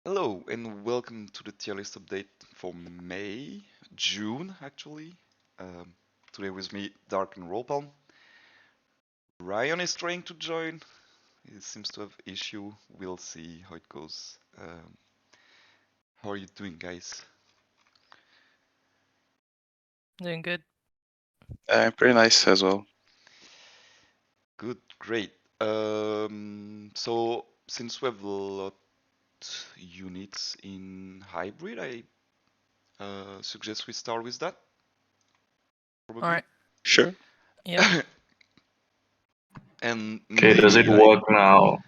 Hello and welcome to the tier list update for June actually. Um, Today with me, Dark and Ropalme. Rion is trying to join. He seems to have issue. We'll see how it goes. How are you doing, guys? Doing good. Pretty nice as well. Good, great. So since we have a lot units in hybrid, I suggest we start with that. Probably. All right. Sure. Yep. And Okay, does it maybe like, work now?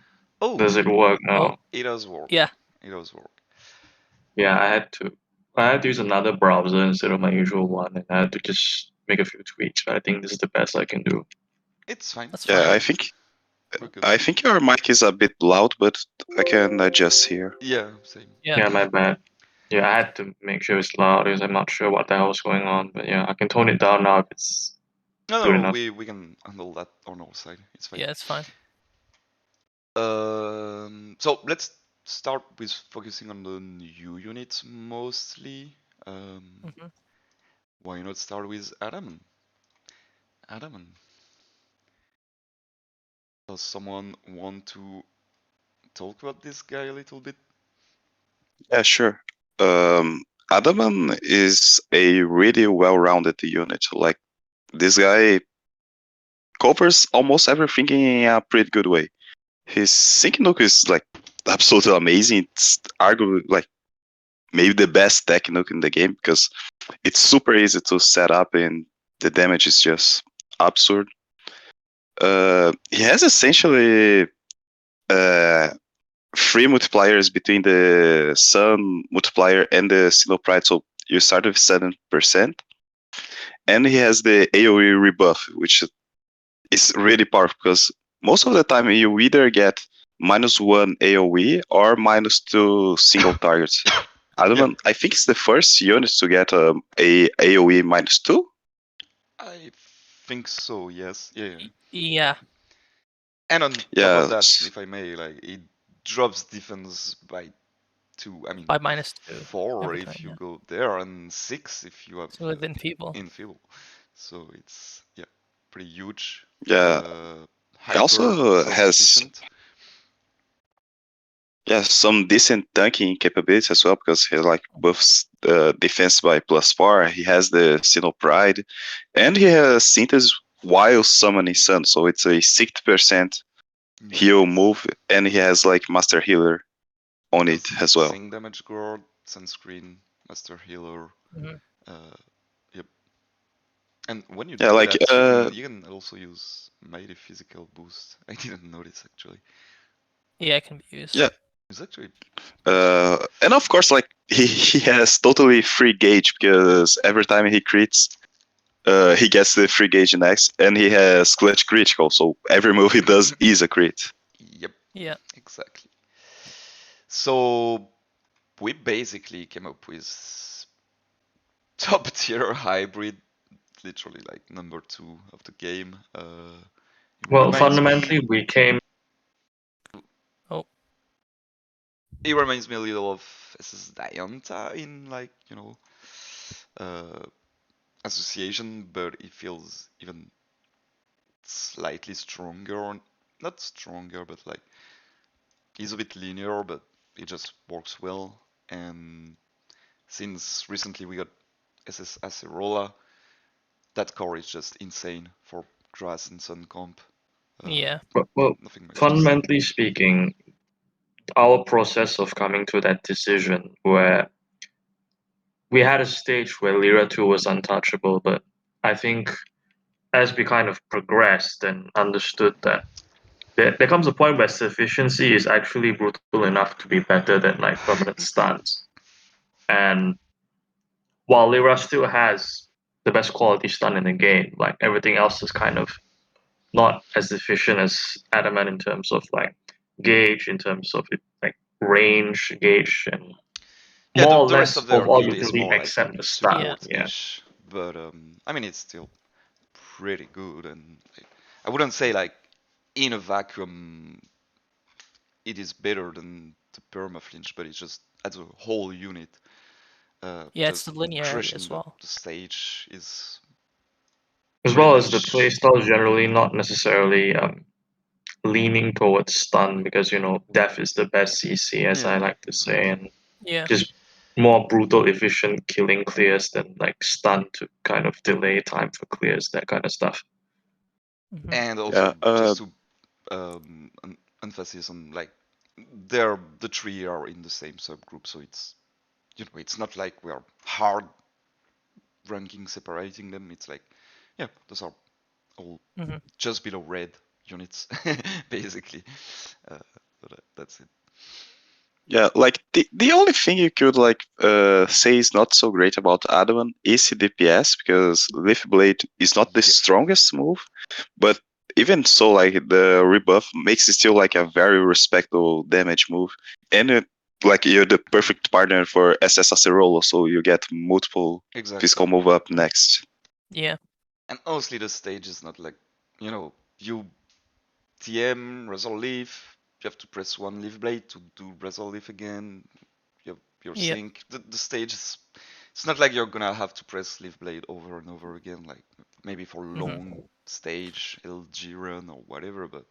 oh, Does it work now? it does work. Yeah. It does work. Yeah, I had to use another browser instead of my usual one, and I had to just make a few tweaks. But I think this is the best I can do. It's fine. That's Yeah, fine. We're good. I think your mic is a bit loud, but I can adjust here. Yeah, same. Yeah. Yeah, my bad. Yeah, I had to make sure it's loud because I'm not sure what the hell is going on. But yeah, I can tone it down now if it's good No, enough. we can handle that on our side. It's fine. Yeah, it's fine. So let's start with focusing on the new units mostly. hmm Why not start with Adam? Adam, does someone want to talk about this guy a little bit? Yeah, sure. Adaman is a really well-rounded unit. Like, this guy covers almost everything in a pretty good way. His sync nuke is like absolutely amazing. It's arguably like maybe the best tech nuke in the game because it's super easy to set up and the damage is just absurd. He has essentially three multipliers between the Sun multiplier and the Sinnoh Pride, so you start with 7%. And he has the AoE rebuff, which is really powerful because most of the time you either get -1 AoE or -2 single targets. I think it's the first unit to get a AoE -2. I think so. Yes. Yeah. Yeah. And on top Yeah, of that, if I may, like it drops defense by 2. I mean, By -2 4 every if time. you Yeah. go there, and 6 if you have So within people. infeeble. So it's pretty huge. yeah. He Hyper also cost has efficient. some decent tanking capabilities as well because he like buffs the defense by +4. He has the Sinnoh Pride, and he has Synthesis while summoning Sun, so it's a 60% heal move, and he has like Master Healer on it as well. Sing damage guard, sunscreen, master healer. hmm Yep. And when you Yeah, do like that, you can also use mighty physical boost. I didn't notice actually. Yeah, it can be used. yeah. It's actually And of course, like he has totally free gauge because every time he crits, he gets the free gauge next, and he has clutch critical, so every move he does is a crit. Yep. Yeah. Exactly. So we basically came up with top tier hybrid, literally like number 2 of the game. Well, fundamentally, we came. Oh. It reminds me a little of SS Dianta in like uh, association, but it feels even slightly stronger, or not stronger, but like it's a bit linear, but it just works well. And since recently we got SS Acerola, that core is just insane for grass and sun comp. Yeah. Well, Nothing much to say. fundamentally speaking, our process of coming to that decision where we had a stage where Lyra 2 was untouchable, but I think as we kind of progressed and understood that there comes a point where sufficiency is actually brutal enough to be better than like permanent stuns. And while Lyra still has the best quality stun in the game, like everything else is kind of not as efficient as Adamant in terms of like gauge, in terms of like range gauge, and Yeah, more or the rest less of of their all build is utility more like except the stun. Yeah. Yeah. support-ish, but I mean it's still pretty good, and like, I wouldn't say like in a vacuum it is better than the perma flinch, but it's just as a whole unit. Yeah, it's Just the linearity crushing as well. the stage is As pretty well as the much playstyle generally not necessarily leaning towards stun because death is the best CC as I yeah, like to say, exactly. and Yeah. just more brutal, efficient killing clears than like stun to kind of delay time for clears, that kind of stuff. Mhm. And Yeah. also just to emphasis on like the three are in the same subgroup, so it's it's not like we are hard ranking separating them. It's like those are all Mhm. just below red units basically. That's it. Yeah, like the only thing you could like say is not so great about Adaman is the DPS because Leaf Blade is not the Yeah. strongest move, but even so, like the rebuff makes it still like a very respectable damage move, and like you're the perfect partner for SS Acerola, so you get multiple Exactly. physical move up next. Yeah. And honestly, the stage is not like you TM Resolve Leaf. You have to press one Leaf Blade to do Resolve Leaf again. You have your Yeah. sync. The stage is. It's not like you're gonna have to press Leaf Blade over and over again, like maybe for long stage LG run or whatever. But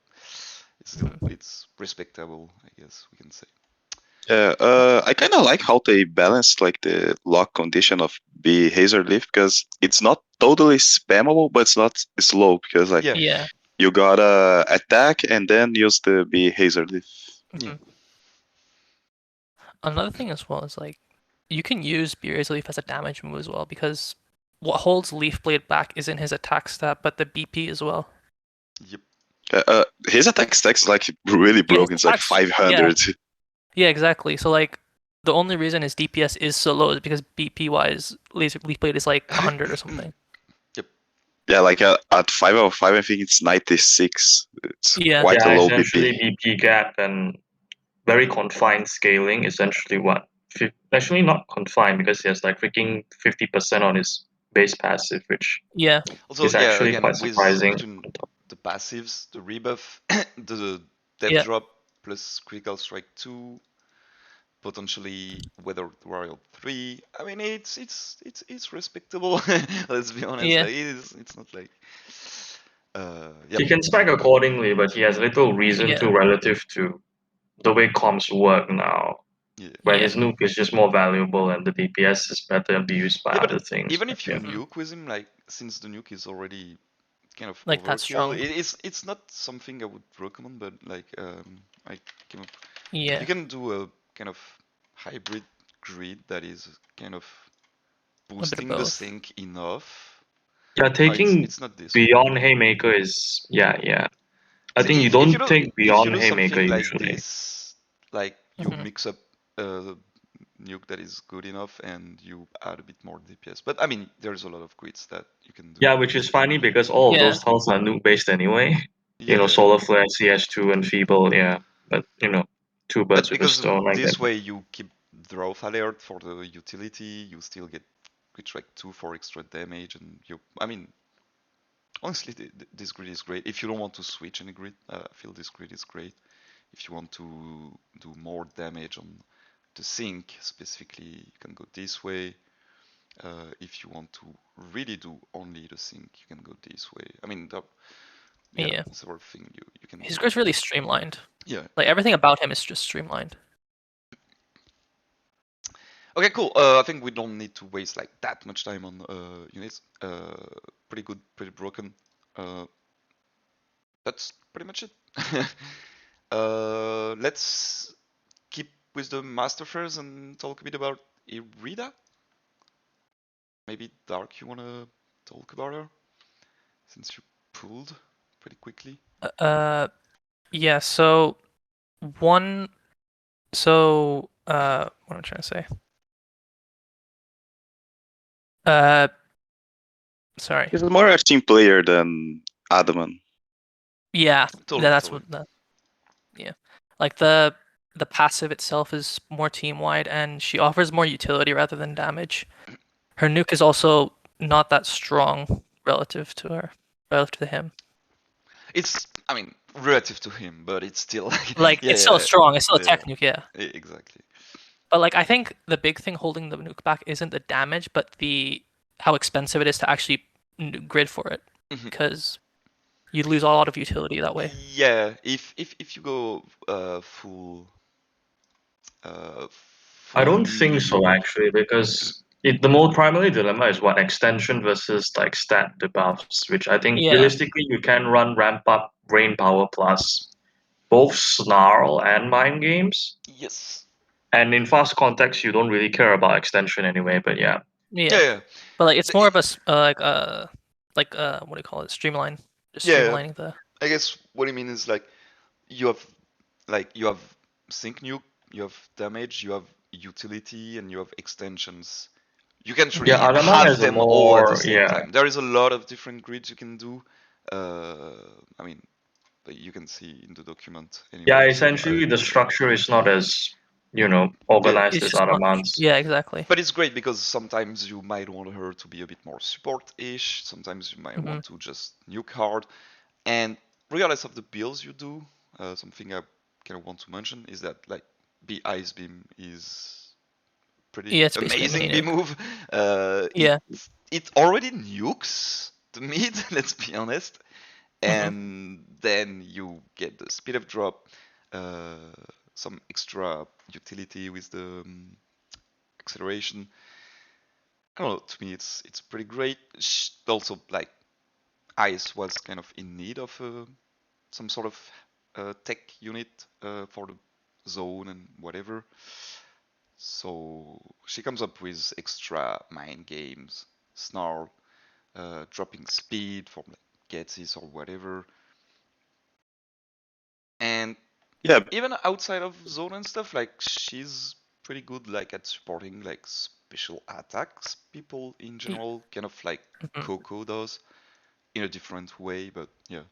it's still it's respectable, I guess we can say. Yeah, I kind of like how they balanced like the lock condition of the Hazer Leaf because it's not totally spammable, but it's not slow because like Yeah. Yeah. you gotta attack and then use the B Hazer Leaf. Yeah. Another thing as well is like you can use Beer's Leaf as a damage move as well because what holds Leaf Blade back isn't his attack stat but the BP as well. Yep. His attack stack's like really Yeah, his broken. It's like attacks. Yeah. 500. Yeah, exactly. So like the only reason his DPS is so low is because BP wise Leaf Blade is like 100 or something. Yep. Yeah, like at 505, I think it's 96. It's Yeah. quite a Yeah, low essentially BP. BP gap and very confined scaling. Essentially, what? Actually, not confined because he has like freaking 50% on his base passive, which Yeah. Also, is yeah, actually quite again, with surprising. between the passives, the rebuff, the death Yeah. drop plus critical strike 2, potentially weather royal 3. I mean, it's respectable. Let's be honest. Yeah. Like, it's not like He yep. can spec accordingly, but he has little reason Yeah. to relative to the way comps work now. Yeah. Where Yeah. his nuke is just more valuable and the DPS is better abused by Yeah, but other things. even But if you yeah. nuke with him, like since the nuke is already kind of Like that's overkill, strong. it's not something I would recommend. But like I came up Yeah. you can do a kind of hybrid grid that is kind of A bit of boosting the both. sync enough. Yeah, No, taking it's not this one. beyond Haymaker is yeah. I So think you if you don't do take if you beyond do Haymaker something like usually. this, like you Hmm. mix up a nuke that is good enough and you add a bit more DPS. But I mean, there's a lot of grids that you can do. Yeah, which is funny because all of Yeah. those tiles are nuke based anyway. Yeah, Solar flare, CS2, and feeble. Yeah, but two birds but with a because stone like that. this way you keep drought alert for the utility, you still get crit strike 2 for extra damage, and I mean, honestly, this grid is great. If you don't want to switch any grid, I feel this grid is great. If you want to do more damage on the sync specifically, you can go this way. If you want to really do only the sync, you can go this way. I mean, Yeah. sort of thing you can His do. grid's really streamlined. Yeah. Like everything about him is just streamlined. Okay, cool. I think we don't need to waste like that much time on units. Pretty good, pretty broken. That's pretty much it. Let's keep with the master first and talk a bit about Irida. Maybe Dark, you wanna talk about her since you pulled pretty quickly. Yeah, so one what am I trying to say? Sorry. He's more a team player than Adaman. Yeah, Totally, that's totally. yeah. Like the passive itself is more team wide and she offers more utility rather than damage. Her nuke is also not that strong relative to him. I mean, relative to him, but it's still Like yeah, it's still yeah, strong. It's still a yeah, technique, yeah. exactly. But like I think the big thing holding the nuke back isn't the damage, but the how expensive it is to actually grid for it, Mhm. because you'd lose a lot of utility that way. Yeah, if you go full I full don't think so nuke. actually, because the more primary dilemma is what extension versus like stat debuffs, which I think Yeah, realistically you can run ramp up brain power plus both snarl and mind games. Yes. And in fast context, you don't really care about extension anyway. But yeah, yeah. Yeah, But like it's The- more it- of a what do you call it? Streamline, just yeah. streamlining the. I guess what I mean is you have you have sync nuke, you have damage, you have utility, and you have extensions. You can Mhm. truly yeah, Adaman have has a them all at the more same time. There is a lot of different grids you can do. I mean, you can see in the document yeah. anyway. So Essentially, the structure is not as yeah, organized It's as just not. Adaman's. Yeah, exactly. but it's great because sometimes you might want her to be a bit more support-ish. Sometimes you might Hmm. want to just nuke hard. And regardless of the builds you do, something I kind of want to mention is that B Ice Beam is pretty Yeah, it's basically a amazing mini B nuke. move. Yeah. It already nukes the mid, let's be honest, Hmm. and then you get the speed of drop, uh, some extra utility with the acceleration. I don't know. To me, it's pretty great. Also, Ice was kind of in need of some sort of tech unit for the zone and whatever. So she comes up with extra mind games, snarl, dropping speed from Getsis or whatever. And Yeah, even outside of zone and stuff, she's pretty good at supporting special attacks people in general, kind of like Hmm. Coco does in a different way, but yeah.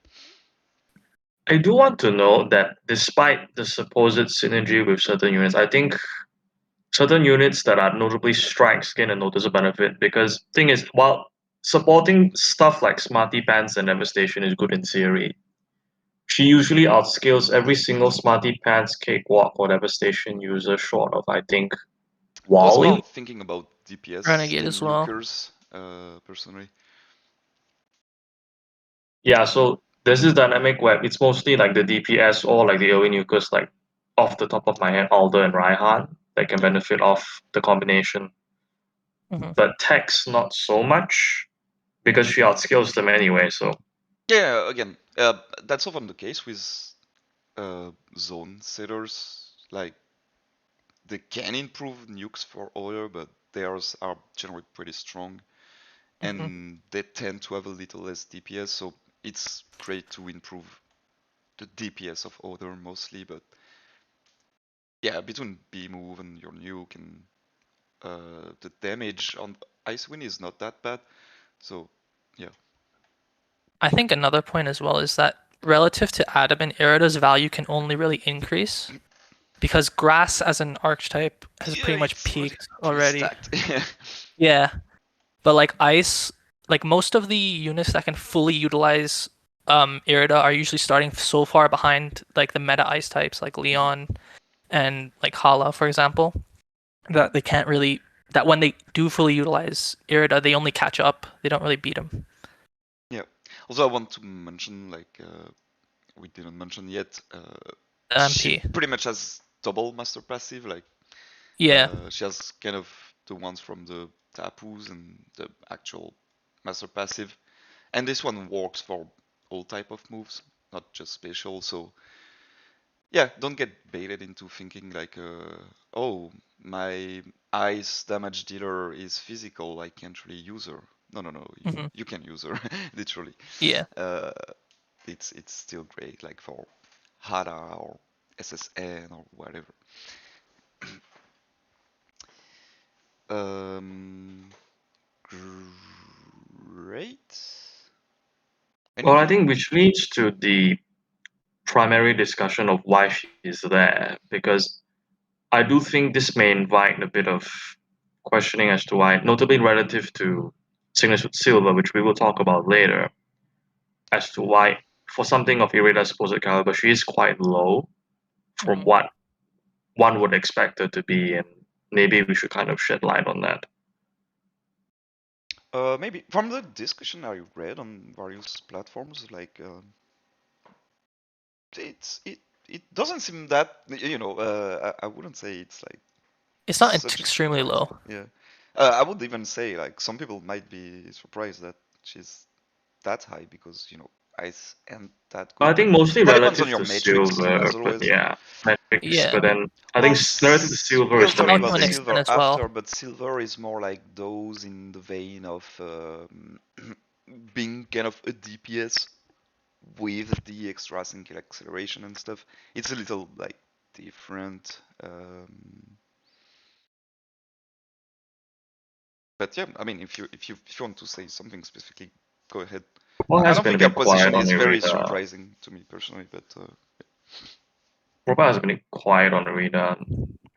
I do want to note that despite the supposed synergy with certain units, I think certain units that are notably strikes gain a noticeable benefit because thing is, while supporting stuff like Smarty Pants and Devastation is good in theory, she usually outskills every single Smarty Pants, Cakewalk, or Devastation user short of, I think, I was more Wally. thinking about DPS Renegade than as well. nukers, personally. Yeah, so there's this dynamic where it's mostly like the DPS or like the early nukers, like off the top of my head, Alder and Raihan, that can Yeah. benefit off the combination. Hmm. But Tex not so much because she outskills them anyway. So Yeah, again, that's often the case with zone setters. They can improve nukes for order, but theirs are generally pretty strong, Hmm. and they tend to have a little less DPS. So it's great to improve the DPS of order mostly, but yeah, between B move and your nuke and the damage on Icewind is not that bad. So yeah. I think another point as well is that relative to Adam and Irida's value can only really increase because grass as an archetype has Yeah, pretty much it's already peaked pretty already. stacked. Yeah, but like ice, like most of the units that can fully utilize Irida are usually starting so far behind like the meta ice types like Mhm. Leon and like Hala, for example, that they can't really that when they do fully utilize Irida, they only catch up. They don't really beat them. Yeah. Also, I want to mention, we didn't mention yet, The she MP. pretty much has double master passive. Yeah. She has kind of the ones from the Tapus and the actual master passive, and this one works for all type of moves, not just special. So yeah, don't get baited into thinking oh, my ice damage dealer is physical, I can't really use her. No, no, no, Hmm. you can use her, literally. Yeah. Uh, it's still great, for Hara or SSN or whatever. Um, great. well, I Anything? think which leads to the primary discussion of why she is there because I do think this may invite a bit of questioning as to why, notably relative to Signature Silver, which we will talk about later, as to why for something of Irida's supposed caliber, she is quite low from Mhm. what one would expect her to be, and maybe we should kind of shed light on that. Maybe from the discussion I read on various platforms, like it doesn't seem that I wouldn't say it's like It's not such a extremely surprise. low. Yeah, I would even say like some people might be surprised that she's that high because ice and that good, I but think mostly that depends on relative your to metrics silver, as but always. yeah, metrics. Yeah. But then I Well, think relative to silver we'll is the talk Power main to about an thing. extent silver as well. after, but silver is more like those in the vein of being kind of a DPS with the extra single acceleration and stuff. It's a little like different. But yeah, I mean, if you want to say something specifically, go ahead. Ropal I has don't been think a your bit quiet position on is very Irida. surprising to me personally, but Ropal has been quiet on Irida.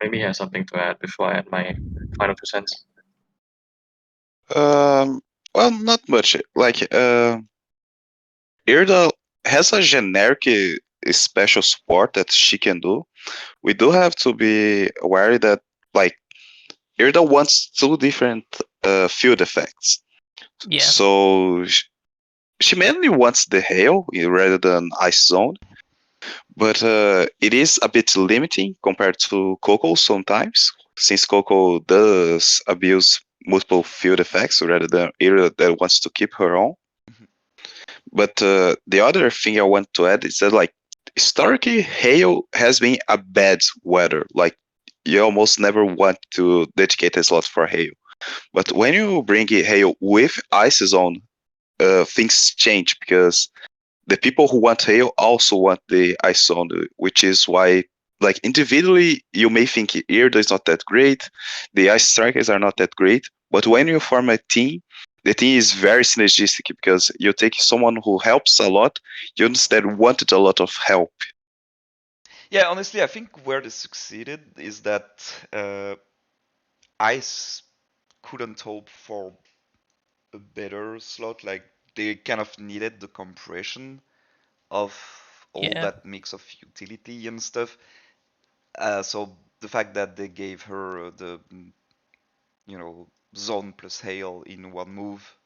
Maybe he has something to add before I add my final 2 cents. Well, not much. Like, Irda has a generic special support that she can do. We do have to be aware that, like, Irda wants two different field effects. Yeah. So she mainly wants the hail rather than ice zone, but it is a bit limiting compared to Coco sometimes, since Coco does abuse multiple field effects rather than Irda that wants to keep her on. mhm. But the other thing I want to add is that, like, historically, hail has been a bad weather. Like, you almost never want to dedicate a slot for hail. But when you bring hail with ices on, things change because the people who want hail also want the ice on, which is why, like, individually, you may think Irda is not that great, the ice strikers are not that great, but when you form a team, the team is very synergistic because you take someone who helps a lot, you instead wanted a lot of help. Yeah, honestly, I think where they succeeded is that Ice couldn't hope for a better slot. Like they kind of needed the compression of all Yeah. that mix of utility and stuff. So the fact that they gave her the zone plus hail in one move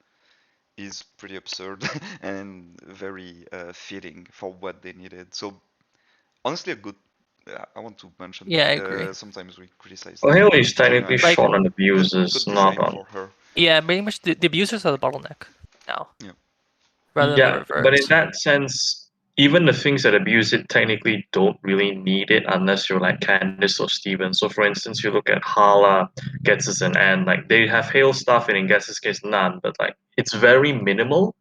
is pretty absurd and very fitting for what they needed. So honestly, a good. I want to mention. Yeah, I agree. Sometimes we criticize Well, hail is China technically and Like, short on good abuses, good not design on. for her. yeah, pretty much the abusers are the bottleneck now, Yeah. rather than the Yeah, but in reverse. that sense, even the things that abuse it technically don't really need it unless you're like Candice or Steven. So, for instance, you look at Hala, Getsus, and Anne, like they have hail stuff, and in Getsus' case, none, but like it's very minimal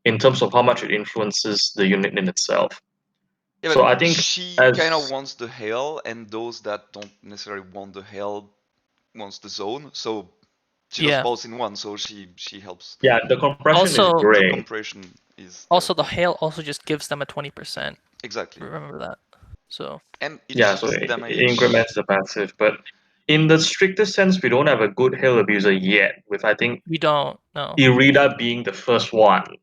in terms of how much it influences the unit in itself. Yeah, So, but I think she kind of as wants the hail, and those that don't necessarily want the hail wants the zone. So she does Yeah. both in one. So she helps. yeah, the compression is Also, The great. compression is also the hail also just gives them a 20%. exactly, Remember that. So and it Yeah, so keeps it damage. increments the passive, but in the strictest sense, we don't have a good hail abuser yet. With I think we don't know. Irida being the first one.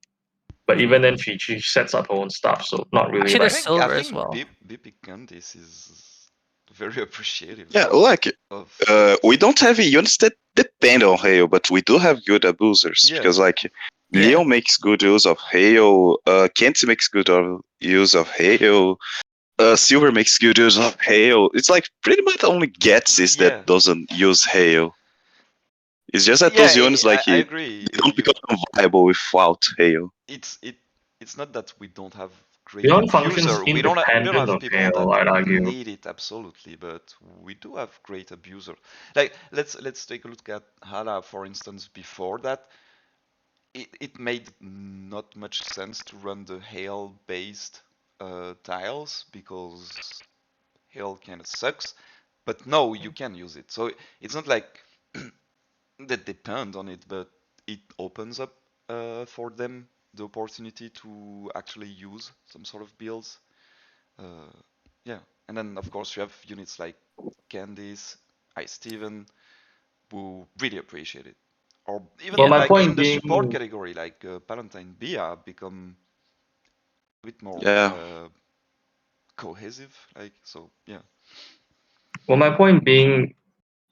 But Mhm. even then, she sets up her own stuff, so not really Actually, I there's like. think I silver as think well. BP Candice is very appreciative Yeah, like, of hail. we don't have units that depend on hail, but we do have good abusers Yeah. because, like, Yeah. Leon makes good use of hail, Kent makes good use of hail, Silver makes good use of hail. It's like pretty much only Gets is that Yeah. doesn't use hail. It's just that Yeah, those units, like, I they agree. don't become viable without hail. It's it it's not that we don't have great Leon functions abuser. We don't independent have of people hail, that I'd argue. need it absolutely, but we do have great abuser. Like let's take a look at Hala for instance. Before that, it made not much sense to run the hail based tiles because hail kind of sucks. But no, you can use it. So it's not like that depend on it, but it opens up for them the opportunity to actually use some sort of builds. Uh, yeah, and then of course you have units like Candice, Steven, who really appreciate it. Or Well, even Yeah. my like in point the support being, category, like Palantine Bia become bit more Yeah. cohesive, like, so yeah. Well, my point being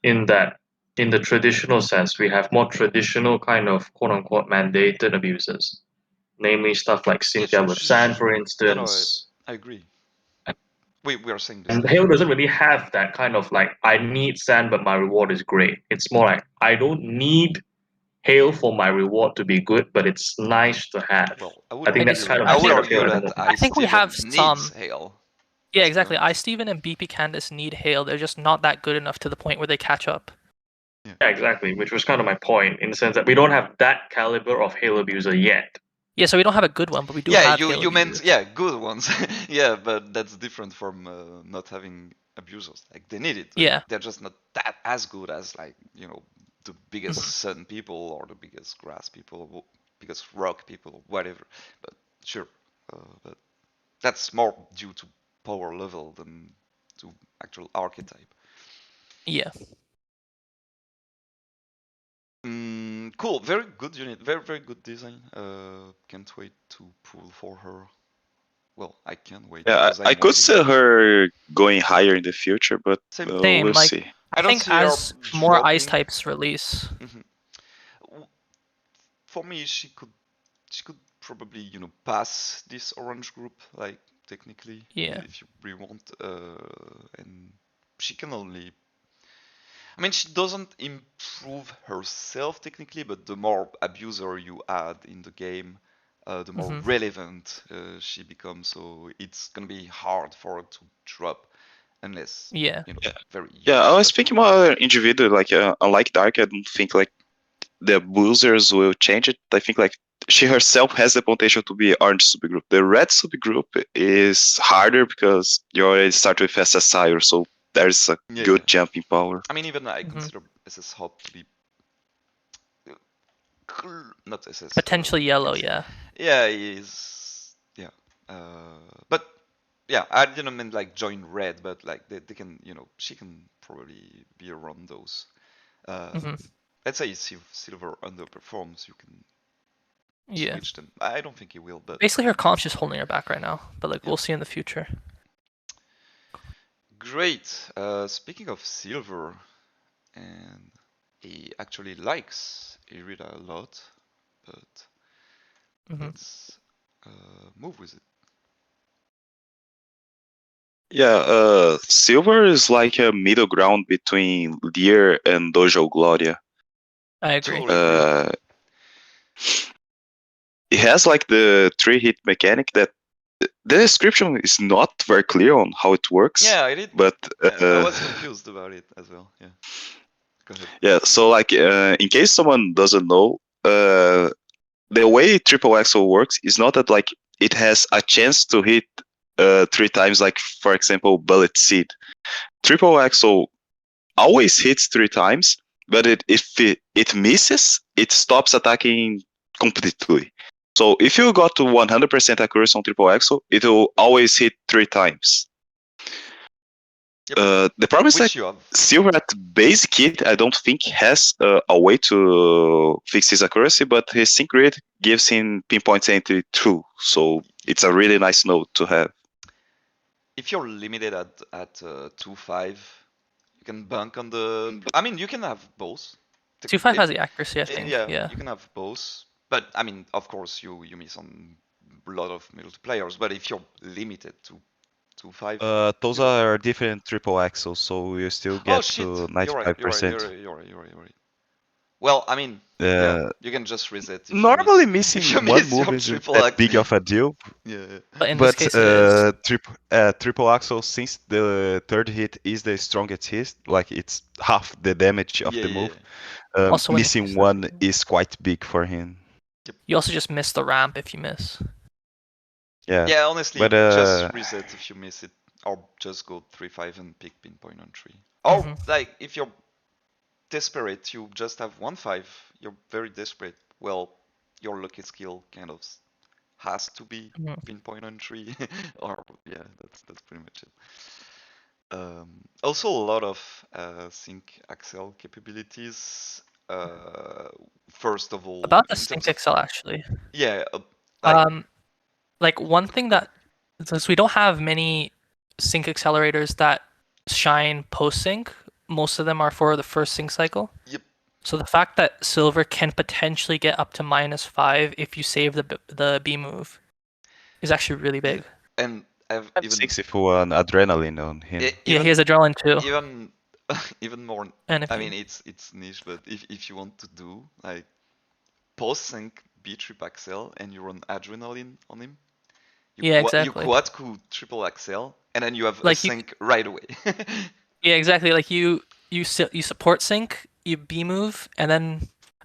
in that, in the traditional sense, we have more traditional kind of quote unquote mandated abusers, namely stuff like Cynthia with Sand, for No, instance. I agree. We are saying the And same Halo thing. doesn't really have that kind of like, I need Sand, but my reward is great. It's more like, I don't need Hail for my reward to be good, but it's nice to have. Well, I think that's kind of I the would state of argue Halo at the that moment. I think we have Steven needs some. Hail. Yeah, Let's be exactly. honest. Steven and BP Candace need Hail. They're just not that good enough to the point where they catch up. Yeah, exactly, which was kind of my point, in the sense that we don't have that caliber of Hail abuser yet. Yeah, so we don't have a good one, but we do Yeah, have you Hail you meant abusers. good ones. Yeah, but that's different from not having abusers. Like they need it. Like, Yeah. they're just not that as good as like the biggest Mhm. sun people or the biggest grass people, or biggest rock people, or whatever. But sure, but that's more due to power level than to actual archetype. Yeah. Cool, very good unit, very good design. Can't wait to pull for her. Well, I can't wait Yeah, because I I'm could waiting. see her going higher in the future, but Same. Same. we'll Like, see. I don't think see her as more ice dropping. types release. For me, she could probably pass this orange group, like technically, Yeah. if you really want, and she can only. I mean, she doesn't improve herself technically, but the more abuser you add in the game, the more Mhm. relevant she becomes. So it's gonna be hard for her to drop, unless Yeah. very Yeah, huge I was stuff speaking happens. more individual. Like, unlike Dark, I don't think like the abusers will change it. I think like she herself has the potential to be orange subgroup. The red subgroup is harder because you already start with SSI, or so there's a Yeah, good yeah. jump in power. I mean, even I Mhm. consider SS Hop to be not SS. Potentially yellow. Yeah. Yeah, he is. Yeah. But yeah, I didn't mean like join red, but like they can, she can probably be around those. Mhm. Let's say silver underperforms, you can Yeah. switch them. I don't think he will, but Basically, her comp's just holding her back right now, but like Yeah. we'll see in the future. great. Speaking of silver, and he actually likes Irida a lot, but Mhm. let's move with it. Yeah, silver is like a middle ground between Lear and Dojo Gloria. I agree. Totally agree. It has like the 3-hit mechanic that the description is not very clear on how it works. Yeah, I did. But I was confused about it as well. Yeah. Go ahead. yeah, so like in case someone doesn't know, the way triple axel works is not that like it has a chance to hit 3 times, like for example bullet seed. Triple axel always hits 3 times, but if it misses, it stops attacking completely. So if you got to 100% accuracy on triple axel, it will always hit 3 times. Yep. The problem is that Which you have. Silver at base kit, I don't think has a way to fix his accuracy, but his sync rate gives him pinpoint entry too. So it's a really nice node to have. If you're limited at 2.5, you can bank on the. I mean, you can have both. 2.5 has the accuracy, I think. Yeah, Yeah. you can have both. But I mean, of course, you miss on a lot of multiplayers. But if you're limited to 2.5, Those you don't have are it. different triple axles, so you still Oh get shit! to You're right. 95%. You're right. Well, I mean, yeah, you can just reset if you miss. Normally If you missing one miss move your isn't triple that act. big of a deal, Yeah. But in this but case, it is. triple axle, since the third hit is the strongest hit, like it's half the damage of the move, Also, when you missing miss one that, is quite big for him. you also just miss the ramp if you miss. Yeah, Yeah, honestly, but just reset if you miss it, or just go 3.5 and pick pinpoint on 3. Or like if you're desperate, you just have 1.5. You're very desperate. Well, your lucky skill kind of has to be pinpoint on 3, or yeah, that's pretty much it. Also, a lot of sync Axel capabilities. First of all, About the in terms Sync of Excel, actually. yeah, like like one thing that since we don't have many sync accelerators that shine post sync, most of them are for the first sync cycle. Yep. So the fact that silver can potentially get up to -5 if you save the B move is actually really big. And I've Have even 6 if you want adrenaline on him. Yeah, he has adrenaline too. even even more. And if I you- mean, it's niche, but if you want to do like post sync B3 Axel and you run adrenaline on him, you Yeah, you exactly. quad Q triple Axel, and then you have a Like you- sync right away. Yeah, exactly. Like you support sync, you B move, and then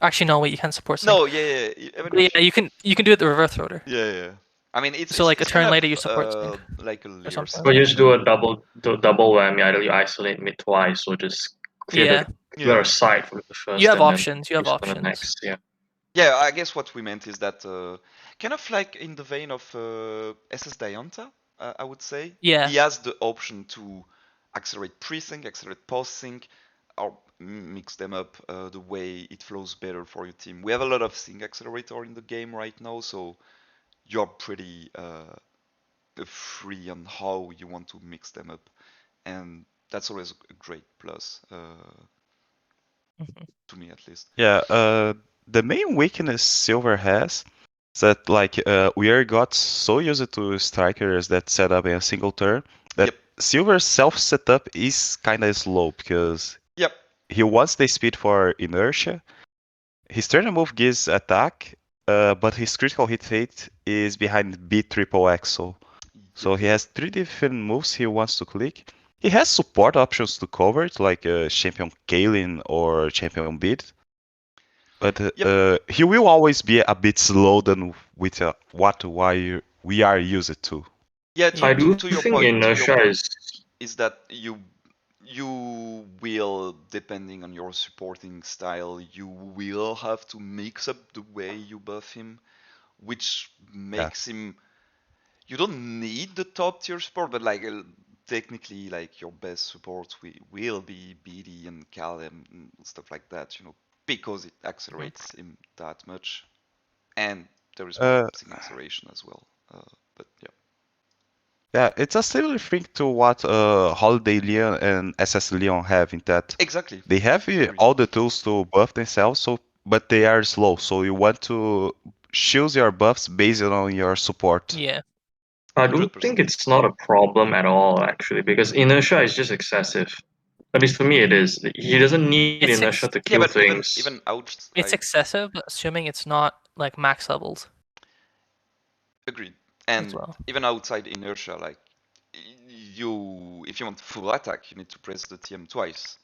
actually no, wait, you can support sync. No, yeah. Even But if yeah, you can do it the reverse rotor. yeah. I mean, it's So like a it's turn kind later of you support sync like a layer something. So you scheme. just do a double whammy. Either you isolate mid twice, or just clear Yeah. a side from the first. You have and then options. You have use on the options. next. Yeah. Yeah, I guess what we meant is that kind of like in the vein of SS Dianta, I would say. Yeah. He has the option to accelerate pre-sync, accelerate post-sync, or mix them up the way it flows better for your team. We have a lot of sync accelerator in the game right now, so you're pretty free on how you want to mix them up, and that's always a great plus to me at least. Yeah, the main weakness Silver has is that like we are got so used to strikers that set up in a single turn that Yep. Silver's self setup is kind of slow because Yep. he wants the speed for inertia. His turn move gives attack, but his critical hit rate is behind B triple axle. So he has 3 different moves he wants to click. He has support options to cover it, like Champion Kaelin or Champion Beat. But he will always be a bit slow than with what we are used to. Yeah, Yeah. I do to your think point, inertia is that you will, depending on your supporting style, you will have to mix up the way you buff him, which makes him. You don't need the top tier support, but like technically, like your best support will be BD and Callum and stuff like that, because it accelerates him that much, and there is more sync acceleration as well. But yeah. Yeah, it's a similar thing to what Holiday Leon and SS Leon have in that Exactly. they have all the tools to buff themselves, but they are slow. So you want to choose your buffs based on your support. Yeah. I do 100%. think it's not a problem at all, actually, because inertia is just excessive. At least for me, it is. He doesn't need It's inertia to Yeah, kill but things. even out. It's excessive, but assuming it's not like max levels Agreed. as And well. even outside inertia, like if you want full attack, you need to press the TM twice,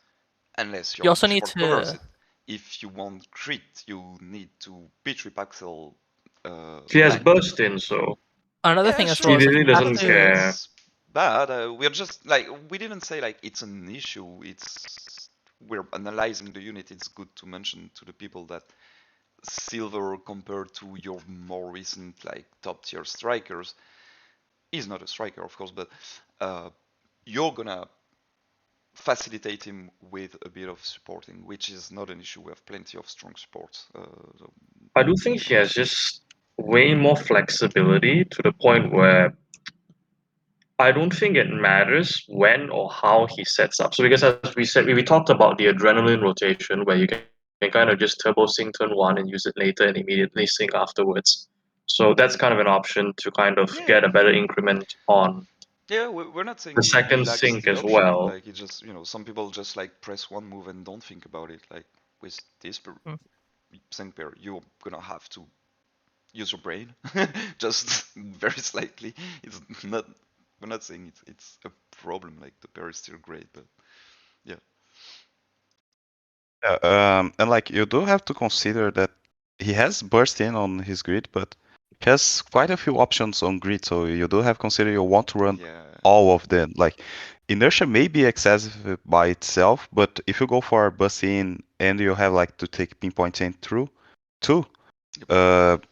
unless your You also need support covers to. it. If you want crit, you need to B3 Paxel. He has Bang. burst in, so Another Yeah, thing as sure. well is he like really you have doesn't to. care. It's bad. We're just like we didn't say like it's an issue. We're analyzing the unit. It's good to mention to the people that Silver compared to your more recent like top tier strikers, he's not a striker of course, but you're gonna facilitate him with a bit of supporting, which is not an issue. We have plenty of strong support. So, I do think he has just way more flexibility to the point where I don't think it matters when or how he sets up. So because as we said, we talked about the adrenaline rotation where you can kind of just turbo sync turn one and use it later and immediately sync afterwards. So that's kind of an option to kind of yeah. get a better increment on Yeah, we're not saying the he second lacks sync the as option. well. Like, it just, some people just like press one move and don't think about it. Like, with this sync pair, you're gonna have to use your brain, just very slightly. It's not. We're not saying it's a problem. Like the pair is still great, but yeah. Yeah, and like you do have to consider that he has burst in on his grid, but he has quite a few options on grid, so you do have to consider you want to run all of them. Like inertia may be excessive by itself, but if you go for burst in and you have like to take pinpoint in through too,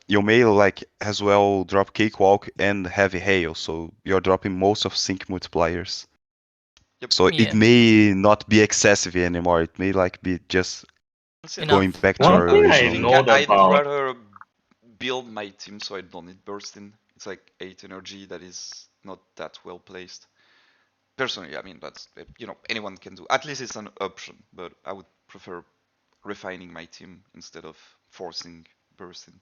you may like as well drop cakewalk and heavy hail, so you're dropping most of sync multipliers. So it may not be excessive anymore. It may like be just going back to One our thing I original. know I'd about rather build my team so I don't need bursting It's like 8 energy that is not that well placed. Personally, I mean, that's, anyone can do. At least it's an option, but I would prefer refining my team instead of forcing bursting.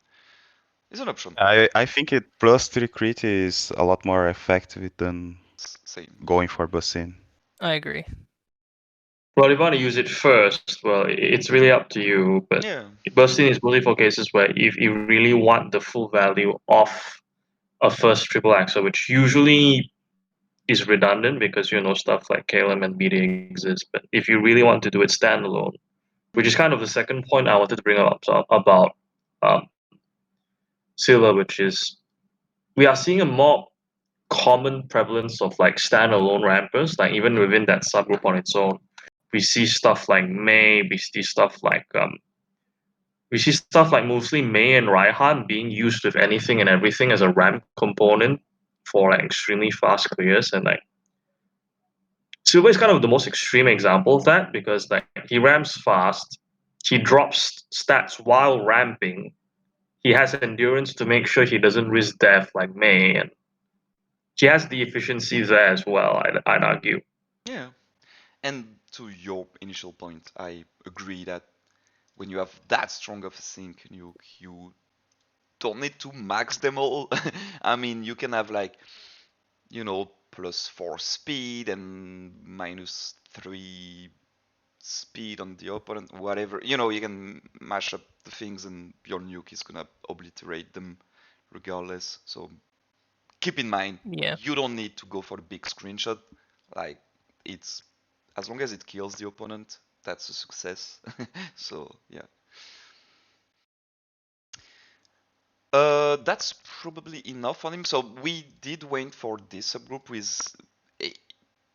It's an option. I think it plus 3 crit is a lot more effective than Same. going for Basin. I agree. Well, if you want to use it first, well, it's really up to you. But Yeah. bursting is only for cases where if you really want the full value of a first triple axle, which usually is redundant because stuff like KLM and BD exists. But if you really want to do it standalone, which is kind of the second point I wanted to bring up about um, Silver, which is we are seeing a more common prevalence of like standalone rampers, like even within that subgroup on its own. We see stuff like May, we see stuff like mostly May and Raihan being used with anything and everything as a ramp component for like extremely fast clears, and like Silver is kind of the most extreme example of that because like he ramps fast, he drops stats while ramping, he has endurance to make sure he doesn't risk death like May, and he has the efficiency there as well. I'd argue. Yeah. And to your initial point, I agree that when you have that strong of a sync nuke, you don't need to max them all. I mean, you can have like, +4 speed and -3 speed on the opponent, whatever. You can mash up the things and your nuke is gonna obliterate them regardless. So keep in mind, Yeah. you don't need to go for the big screenshot. Like, it's as long as it kills the opponent, that's a success. So yeah. That's probably enough on him. So we did wait for this subgroup with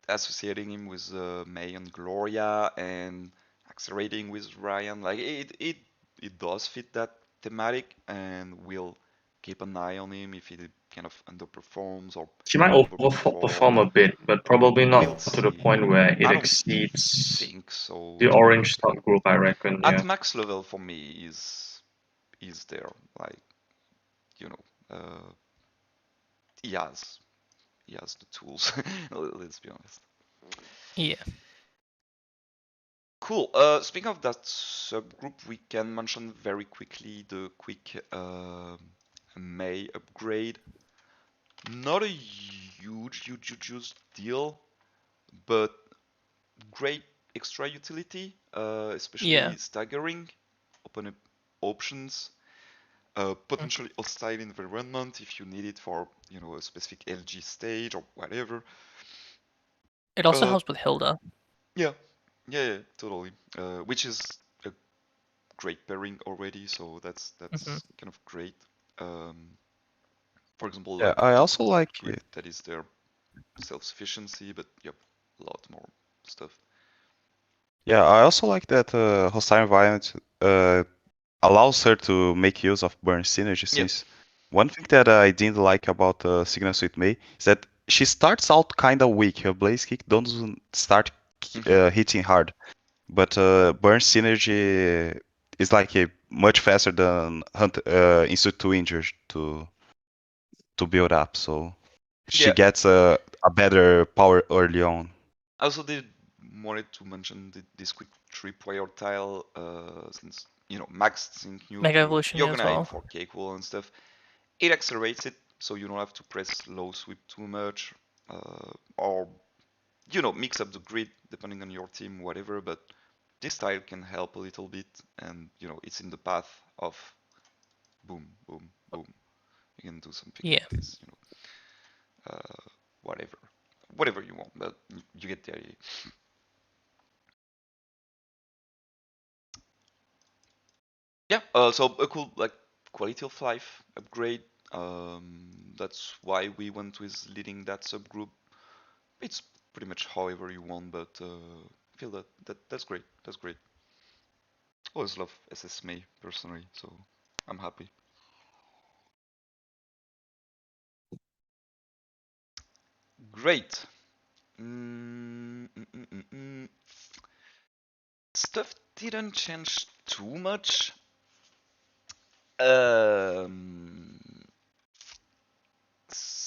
associating him with May and Gloria and accelerating with Ryan. Like it does fit that thematic, and we'll keep an eye on him if he kind of underperforms or She might overperform. overperform a bit, but probably We'll not to the see. point where it I don't exceeds think so, the to be orange honest. stock group, I reckon. At Yeah. max level for me is there. Like, you know, he has the tools. Let's be honest. Yeah. Cool. Speaking of that subgroup, we can mention very quickly the quick May upgrade. Not a huge deal, but great extra utility, Yeah. especially staggering, open up options, potentially hostile environment if you need it for a specific LG stage or whatever. It also Uh, helps with Hilda. yeah, yeah, totally. Which is a great pairing already, so that's kind of great. Um, for example, Yeah, like I the also like grip that is their self-sufficiency, but yep, a lot more stuff. Yeah, I also like that hostile environment allows her to make use of burn synergy. Yep. Since one thing that I didn't like about Signal Suite Mei is that she starts out kind of weak. Her blaze kick doesn't start hitting hard, but burn synergy is like a much faster than insult to injure to build up. So she Yeah. gets a better power early on. I also did wanted to mention this quick tripwire tile, since max sync nuke, Mega Evolution you're as gonna aim well. for cake wall and stuff. It accelerates it, so you don't have to press low sweep too much, or mix up the grid depending on your team, whatever. But this tile can help a little bit, and it's in the path of boom, boom, boom. You can do something Yeah. like this, whatever, whatever you want, but you get the idea. Yeah. So a cool like quality of life upgrade. That's why we went with leading that subgroup. It's pretty much however you want, but I feel that's great. That's great. Always love SSMA personally, so I'm happy. Great. Stuff didn't change too much. Um,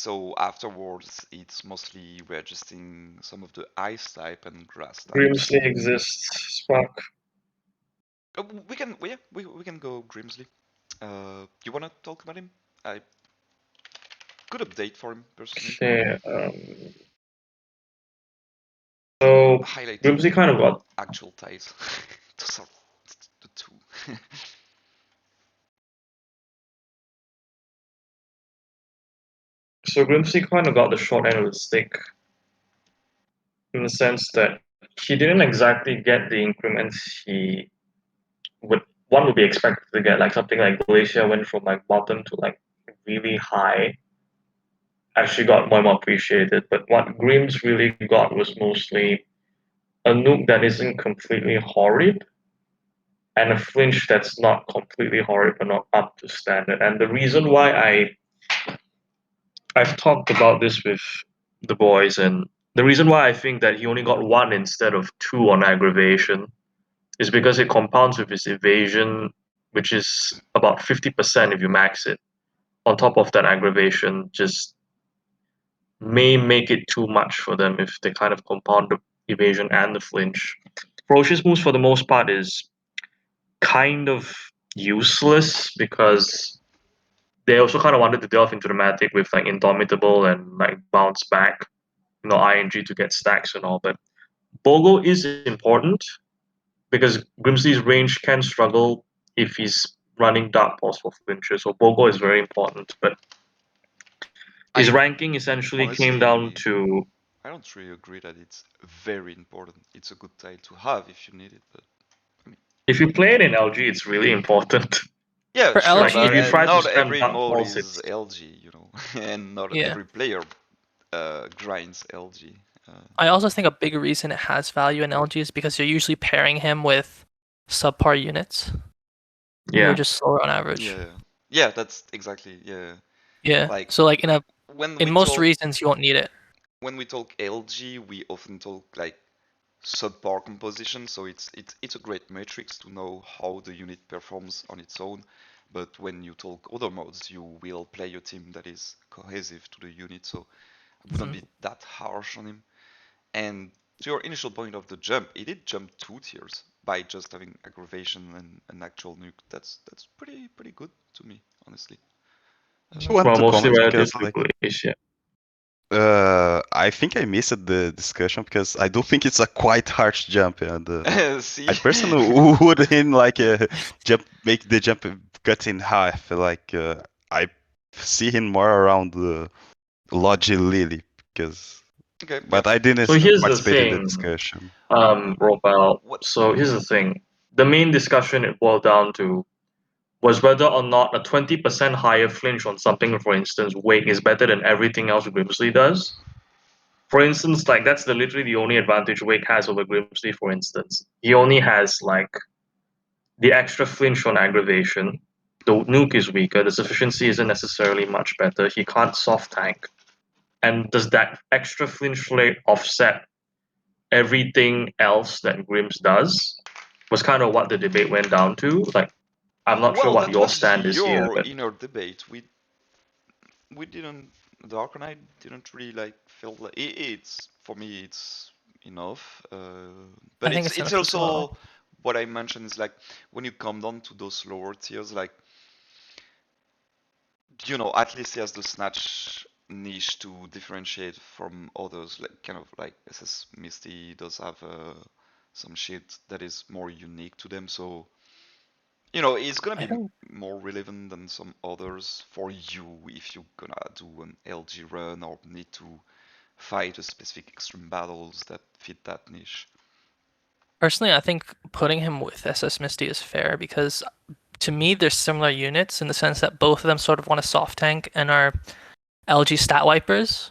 So afterwards, it's mostly readjusting some of the ice type and grass types. Grimsley exists, Spark. We can go Grimsley. You wanna talk about him? I good update for him personally. Okay. So Highlighting Grimsley kind of got actual ties. Those are the two. So Grimsley kind of got the short end of the stick, in the sense that he didn't exactly get the increments he would be expected to get. Like something like Glacier went from like bottom to like really high. Actually got more and more appreciated. But what Grims really got was mostly a nuke that isn't completely horrid, and a flinch that's not completely horrid but not up to standard. And the reason why I've talked about this with the boys, and the reason why I think that he only got 1 instead of 2 on aggravation is because it compounds with his evasion, which is about 50% if you max it. On top of that, aggravation just may make it too much for them if they kind of compound the evasion and the flinch. Ferocious moves, for the most part, is kind of useless because they also kind of wanted to delve into the Matic with like Indomitable and like Bounce Back, ING to get stacks and all. But Bogo is important because Grimsley's range can struggle if he's running Dark Pulse for flinches. So Bogo is very important, but his ranking essentially came down to. I don't really agree that it's very important. It's a good tile to have if you need it, but If you play it in LG, it's really important. yeah, For sure, LG, but if you try to not spam every Dark mode Pulse, is LG, and not Yeah. every player grinds LG. I also think a big reason it has value in LG is because you're usually pairing him with subpar units. yeah, You're just slower on average. Yeah, that's exactly Yeah. Like so like when in we most talk, reasons you won't need it. when we talk LG, we often talk like subpar composition, so it's a great matrix to know how the unit performs on its own. But when you talk other modes, you will play a team that is cohesive to the unit, so I wouldn't be that harsh on him. And to your initial point of the jump, he did jump 2 tiers by just having aggravation and an actual nuke. That's pretty good to me, honestly. I want well, to mostly comment because relatively Glacier. I think I missed the discussion because I do think it's a quite harsh jump, and See? I personally wouldn't like make the jump cut in half. Like I see him more around the Logi Lily because, Okay, but I didn't So here's the participate in the thing, discussion. Ropal. What? So here's the thing. The main discussion it boiled down to was whether or not a 20% higher flinch on something, for instance, Wake, is better than everything else Grimsley does. For instance, like that's literally the only advantage Wake has over Grimsley, for instance. He only has like the extra flinch on aggravation. The nuke is weaker, the sufficiency isn't necessarily much better. He can't soft tank. And does that extra flinch rate offset everything else that Grims does? Was kind of what the debate went down to. Like, I'm not sure Well, what that your was stand is here, your but inner debate. We didn't. The Arcanine didn't really like feel like it's for me. It's enough. But I think it's it's it's enough as well. also what I mentioned is like when you come down to those lower tiers, like at least he has the snatch niche to differentiate from others. Like kind of like SS Misty does have some shit that is more unique to them. So it's gonna I be think more relevant than some others for you if you're gonna do an LG run or need to fight a specific extreme battles that fit that niche. personally, I think putting him with SS Misty is fair because to me they're similar units in the sense that both of them sort of want a soft tank and are LG stat wipers.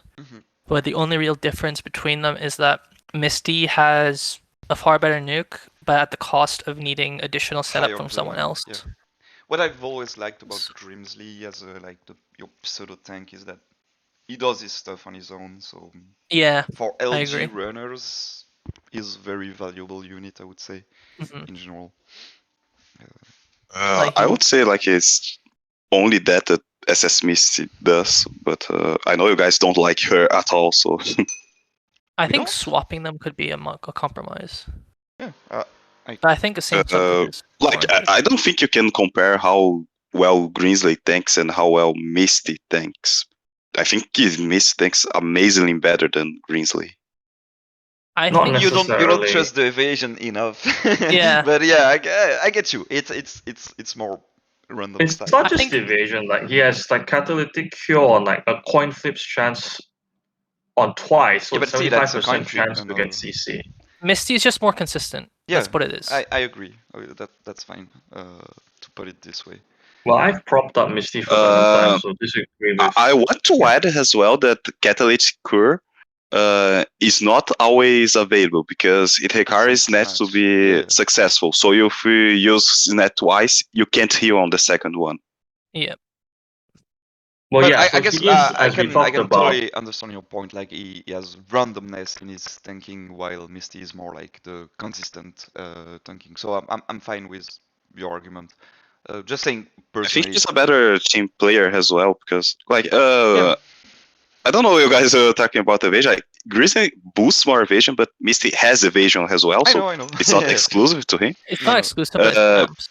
But the only real difference between them is that Misty has a far better nuke, but at the cost of needing additional setup Higher from someone planar, else. yeah. What I've always liked about Grimsley as your pseudo tank is that he does his stuff on his own. So Yeah, for I LG agree. runners, he's a very valuable unit, I would say, in general. I would say like only that SS Misty does, but I know you guys don't like her at all, so I We think don't? swapping them could be a compromise. Yeah. But I think the same subgroup is like warranted. I don't think you can compare how well Greensley tanks and how well Misty tanks. I think Misty tanks amazingly better than Greensley. I Not think You don't necessarily. trust the evasion enough. Yeah. But yeah, I get you. It's more random It's style. not I just think- evasion. Like he has like catalytic cure on like a coin flip's chance on twice, so Yeah, it's but see, that's a 75% coin flip chance and to get CC. Misty is just more consistent. yeah, That's what it is. I agree. That's fine. To put it this way. Well, I've propped up Misty for the whole time, so disagree with. I want to add as well that catalytic cure is not always available because it requires net to match. be Yeah. successful. So if you use net twice, you can't heal on the second one. Yeah. Well, But yeah, I so guess he is, I as we can talked about. totally understand your point. Like he has randomness in his tanking, while Misty is more like the consistent tanking. So I'm fine with your argument. Just saying I think personally. he's a better team player as well because, like, Yeah. I don't know you guys are talking about evasion. Like, Grizzly boosts more evasion, but Misty has evasion as well, so I know. it's not exclusive to him. It's No, not no. exclusive, but it ramps.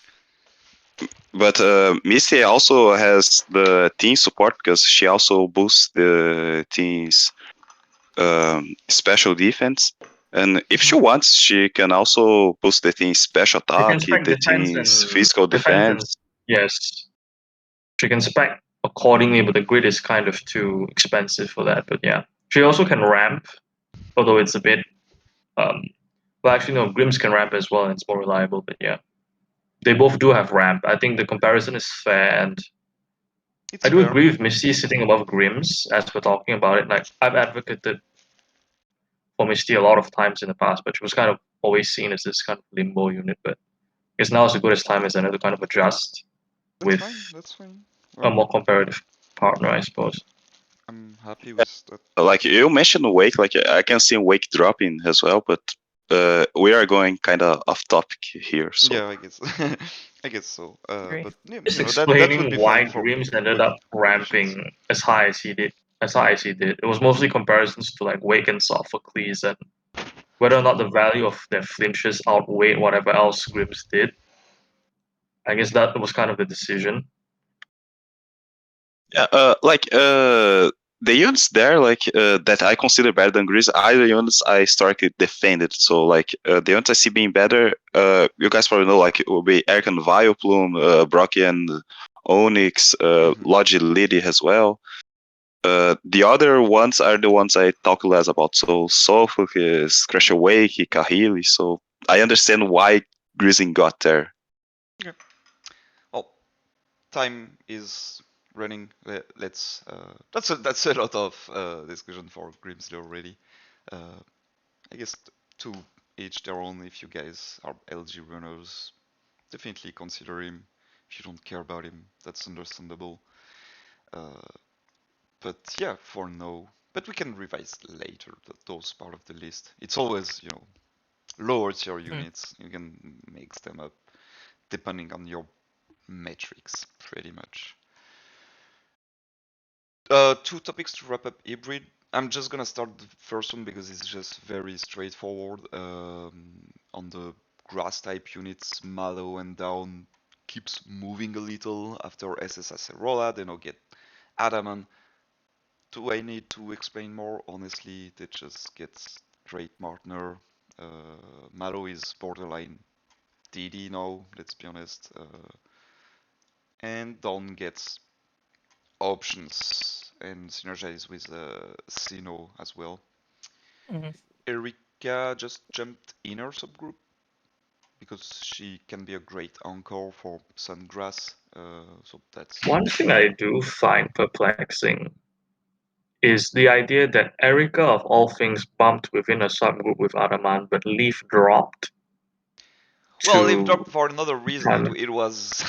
But Misty also has the team support because she also boosts the team's special defense. And if she wants, she can also boost the team's special She can attack, spec the defense team's and physical defense. yes, she can spec accordingly, but the grid is kind of too expensive for that. But yeah, she also can ramp, although it's a bit. Well, actually, no, Grims can ramp as well, and it's more reliable. But yeah, they both do have ramp. I think the comparison is fair, and It's I do fair. agree with Misty sitting above Grims as we're talking about it. Like I've advocated for Misty a lot of times in the past, but she was kind of always seen as this kind of limbo unit. But I guess now is as good as time as any to kind of adjust with That's fine. a more comparative partner, I suppose. I'm happy with that. Like you mentioned Wake, like I can see Wake dropping as well, but we are going kind of off topic here. So. Yeah, I guess. I guess so. Agree. But yeah, Just that would explaining be why fine for Grims ended wake up ramping conditions. as high as he did. It was mostly comparisons to like Wake and Sophocles and whether or not the value of their flinches outweighed whatever else Grims did. I guess that was kind of the decision. Yeah, the units there, like that I consider better than Grizz, are the units I historically defended. So like the units I see being better, you guys probably know, like it will be Eric and Vileplume, Brocky and Onyx, Logi Lily as well. The other ones are the ones I talk less about. So Sophocles, Crash Awake, Kahili. So I understand why Grizzing got there. Yeah. Well, time is running. Let's. That's a lot of discussion for Grimsley already. I guess to each their own. If you guys are LG runners, definitely consider him. If you don't care about him, that's understandable. But yeah, for now. But we can revise later those part of the list. It's always, lower tier units. You can mix them up depending on your metrics, pretty much. Two topics to wrap up hybrid. I'm just gonna start the first one because it's just very straightforward. On the grass type units, Mallow and Down keeps moving a little after SSS rollout, then I'll get Adamant. Do I need to explain more? Honestly, they just get great partner. Mallow is borderline DD now, let's be honest. And Dawn gets options and synergize with Sino as well. Erika just jumped in her subgroup because she can be a great anchor for Sungrass. So that's one thing I do find perplexing is the idea that Erika of all things bumped within a subgroup with Adamant, but Leaf dropped. Well, Leaf dropped for another reason. Kind of. It was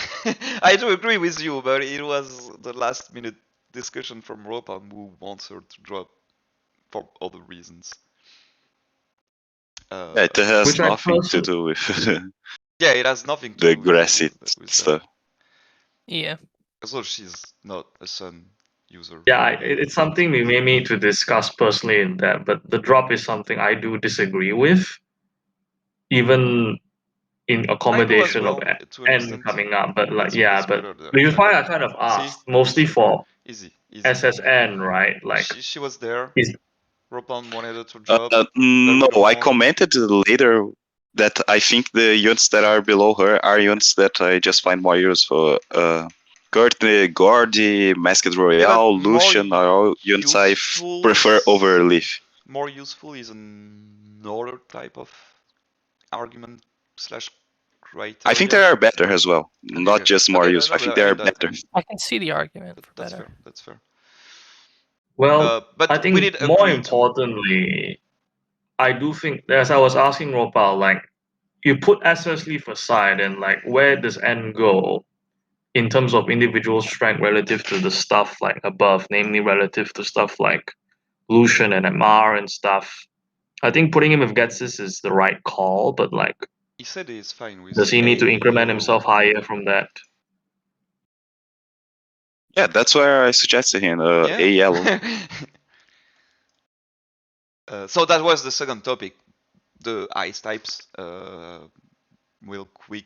I do agree with you, but it was the last minute discussion from Ropalme who wants her to drop for other reasons. It has Which I nothing to do with yeah, it has nothing to the do grassy with stuff. Yeah. As though she's not a Sun user. Yeah, it's something we may need to discuss personally in that, but the drop is something I do disagree with, even in I do as accommodation of well, to an N extent. coming up. But like, yeah, It's but better there. which is why I kind of See? asked, mostly for Easy. SSN, right? Like, She was there. is Ropalme wanted to drop. No, I won. commented later that I think the units that are below her are units that I just find more useful. Courtney, Gordy, Masked Royale, Lucian are all units I prefer over Leaf. More useful is another type of argument slash criteria. I think they are better as well, not just more useful. I think they are better. I can see the argument for That's better. fair. That's fair. well, but I think we did more agree importantly, I do think, as I was asking Ropal, like, you put SS Leaf aside, and like, where does N go in terms of individual strength relative to the stuff like above, namely relative to stuff like Lucian and MR and stuff? I think putting him with Getsis is the right call, but like, he said he's fine with. Does he need to increment himself higher from that? Yeah, that's where I suggested him a yellow. So that was the second topic, the ice types. Will quick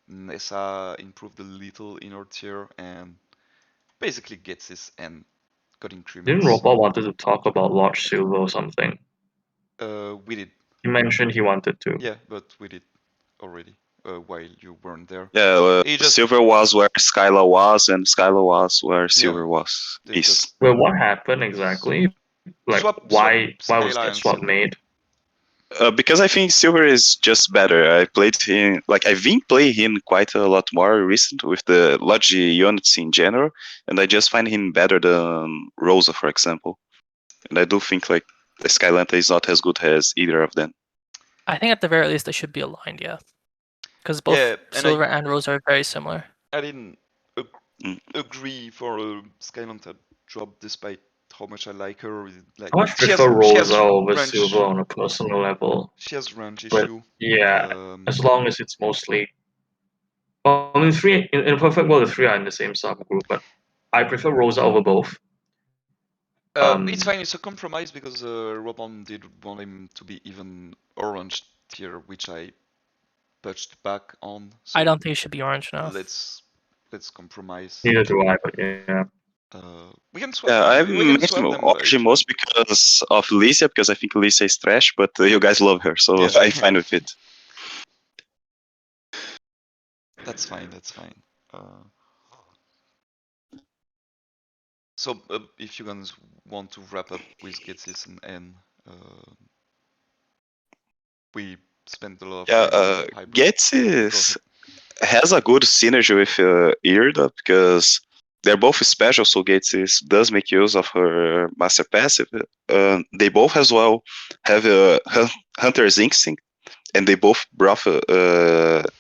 Nessa improve a little inner tier and basically gets this and got increments. Didn't Ropal wanted to talk about Lord Silver or something? We did. He mentioned he wanted to. Yeah, but we did already while you weren't there. Yeah, Silver was where Skyla was, and Skyla was where Silver was. Well, what happened exactly? Like, why was that swap made? Because I think Silver is just better. I played him, like I've been playing him quite a lot more recent with the Logi units in general, and I just find him better than Rosa, for example. And I do think like the Skylanta is not as good as either of them. I think at the very least they should be aligned, yeah. Because both Silver and Rosa are very similar. I didn't agree for a Skylanta drop despite how much I like her. Like, I much prefer Rosa over Silver on a personal level. She has range issue. Yeah, as long as it's mostly. Well, I mean, in a perfect world, the three are in the same subgroup, but I prefer Rosa over both. It's fine. It's a compromise because Ropalme did want him to be even orange tier, which I touched back on. So I don't think it should be orange now. Let's compromise. Neither do I, but yeah. We can swap. Yeah, I mentioned Orange most because of Lisa, because I think Lisa is trash, but you guys love her, so I'm fine with it. That's fine. That's fine. So if you guys want to wrap up with Getsis and N, we spent a lot of time on Getsis has a good synergy with Irda because they're both special, so Getsis does make use of her master passive. They both as well have Hunter's Instinct, and they both brought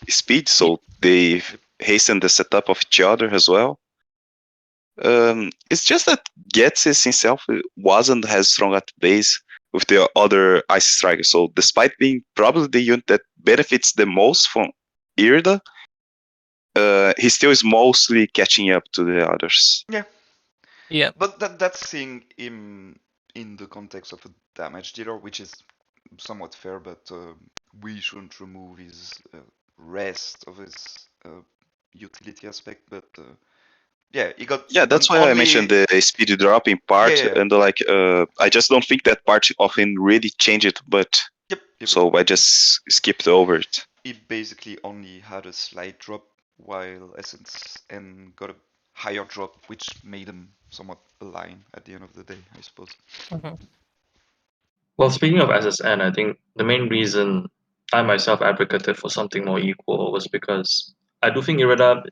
speed, so they hasten the setup of each other as well. It's just that Getsis himself wasn't as strong at base with the other Ice Strikers, so despite being probably the unit that benefits the most from Irda, he still is mostly catching up to the others. Yeah. But that's seeing him in the context of a damage dealer, which is somewhat fair, but we shouldn't remove his rest of his utility aspect. But yeah, he got. Yeah, that's why I mentioned the speed drop in part, and like I just don't think that part of him really changed it, but so I just skipped over it. He basically only had a slight drop, while Essence and got a higher drop, which made them somewhat align at the end of the day, I suppose. Well, speaking of SSN, I think the main reason I myself advocated for something more equal was because I do think Irida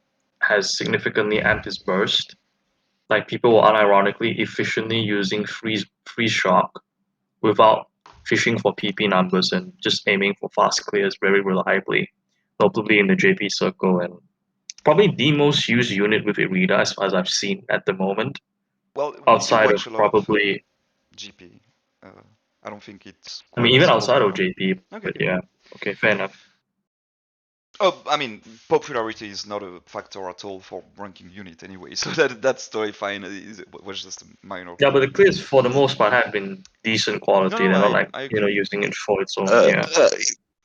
has significantly amped his burst. Like, people were unironically efficiently using freeze shock without fishing for Peepee numbers and just aiming for fast clears very reliably, notably in the JP circle, and probably the most used unit with Irida as far as I've seen at the moment. Well, outside of probably GP. I don't think it's. I mean, even outside of JP, but yeah, okay, fair enough. Oh, I mean, popularity is not a factor at all for ranking unit anyway, so that's totally fine. It was just a minor Yeah, but the comment. clips for the most part have been decent quality. No, They're not like I agree. using it for its own. Uh, Yeah. uh,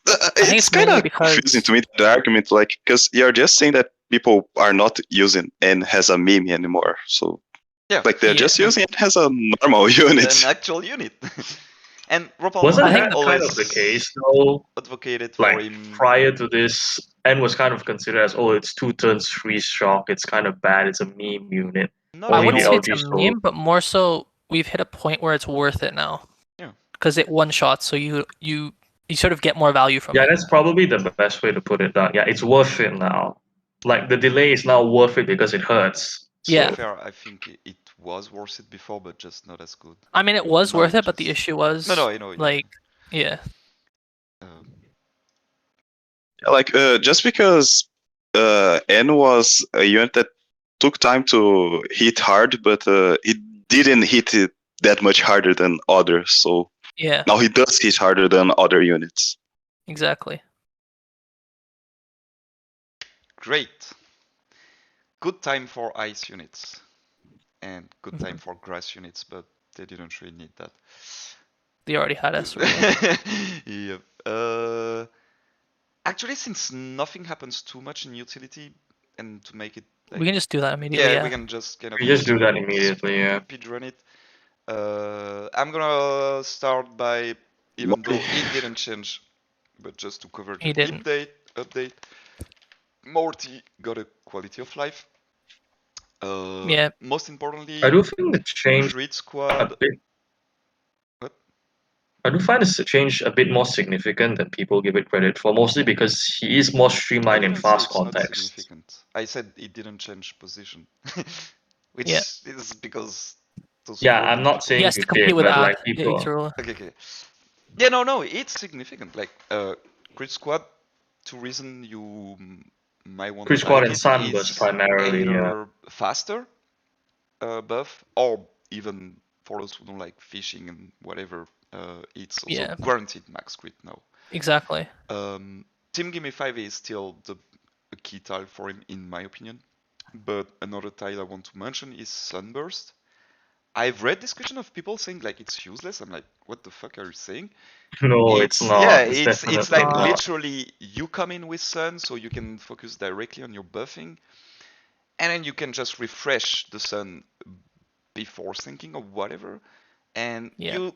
I think it's it's kind mainly of confusing because to me, the argument, like, because you're just saying that people are not using N as a meme anymore. So, Yeah, like, they're Yeah. just using it as a normal unit. an actual unit. And Ropalme Wasn't I think that kind of the always case though? advocated for Like him. prior to this, N was kind of considered as, oh, it's 2 turns free shock. It's kind of bad. It's a meme unit. No, I Only no, wouldn't the say it's a LG so meme, but more so we've hit a point where it's worth it now. Yeah. Because it one shot, so you sort of get more value from yeah, it. that's probably the best way to put it. That yeah, it's worth it now. Like the delay is now worth it because it hurts. To be Yeah. fair, I think it was worth it before, but just not as good. I mean, it was Now worth it it, but the just issue was no, I know. like, yeah, Um, Like, just because N was a unit that took time to hit hard, but it didn't hit it that much harder than others. So yeah, now he does hit harder than other units. exactly. great. Good time for ice units, and good time for grass units, but they didn't really need that. They already had us. Really. Yep. Actually, since nothing happens too much in utility, and to make it like, We can just do that immediately. yeah, we Yeah. can just kind of We just do that immediately. Yeah. speed run it. I'm gonna start by, even though it didn't change, but just to cover He the didn't. update. Morty got a quality of life. Yeah. Most importantly, I do think the change Crit a Squad. bit. What? I do find this change a bit more significant than people give it credit for, mostly because he is more I streamlined in didn't say fast it's not context. significant. I said it didn't change position, which Yeah. is because those Yeah, I'm floating not people. He saying has you to compete did, with but that. like people. Okay. Yeah, no, it's significant. Like, Crit Squad, to reason you might want Crit to Squad like and it, Sunburst it's primarily. Yeah. either faster buff, or even for those who don't like fishing and whatever, it's also Yeah. guaranteed max crit now. Exactly. Team Gimme 5 is still a key tile for him, in my opinion. But another tile I want to mention is Sunburst. I've read discussion of people saying like it's useless. I'm like, what the fuck are you saying? No, it's Yeah, not. It's it's definitely like not. literally you come in with Sun, so you can focus directly on your buffing, and then you can just refresh the Sun before sinking or whatever. And Yeah.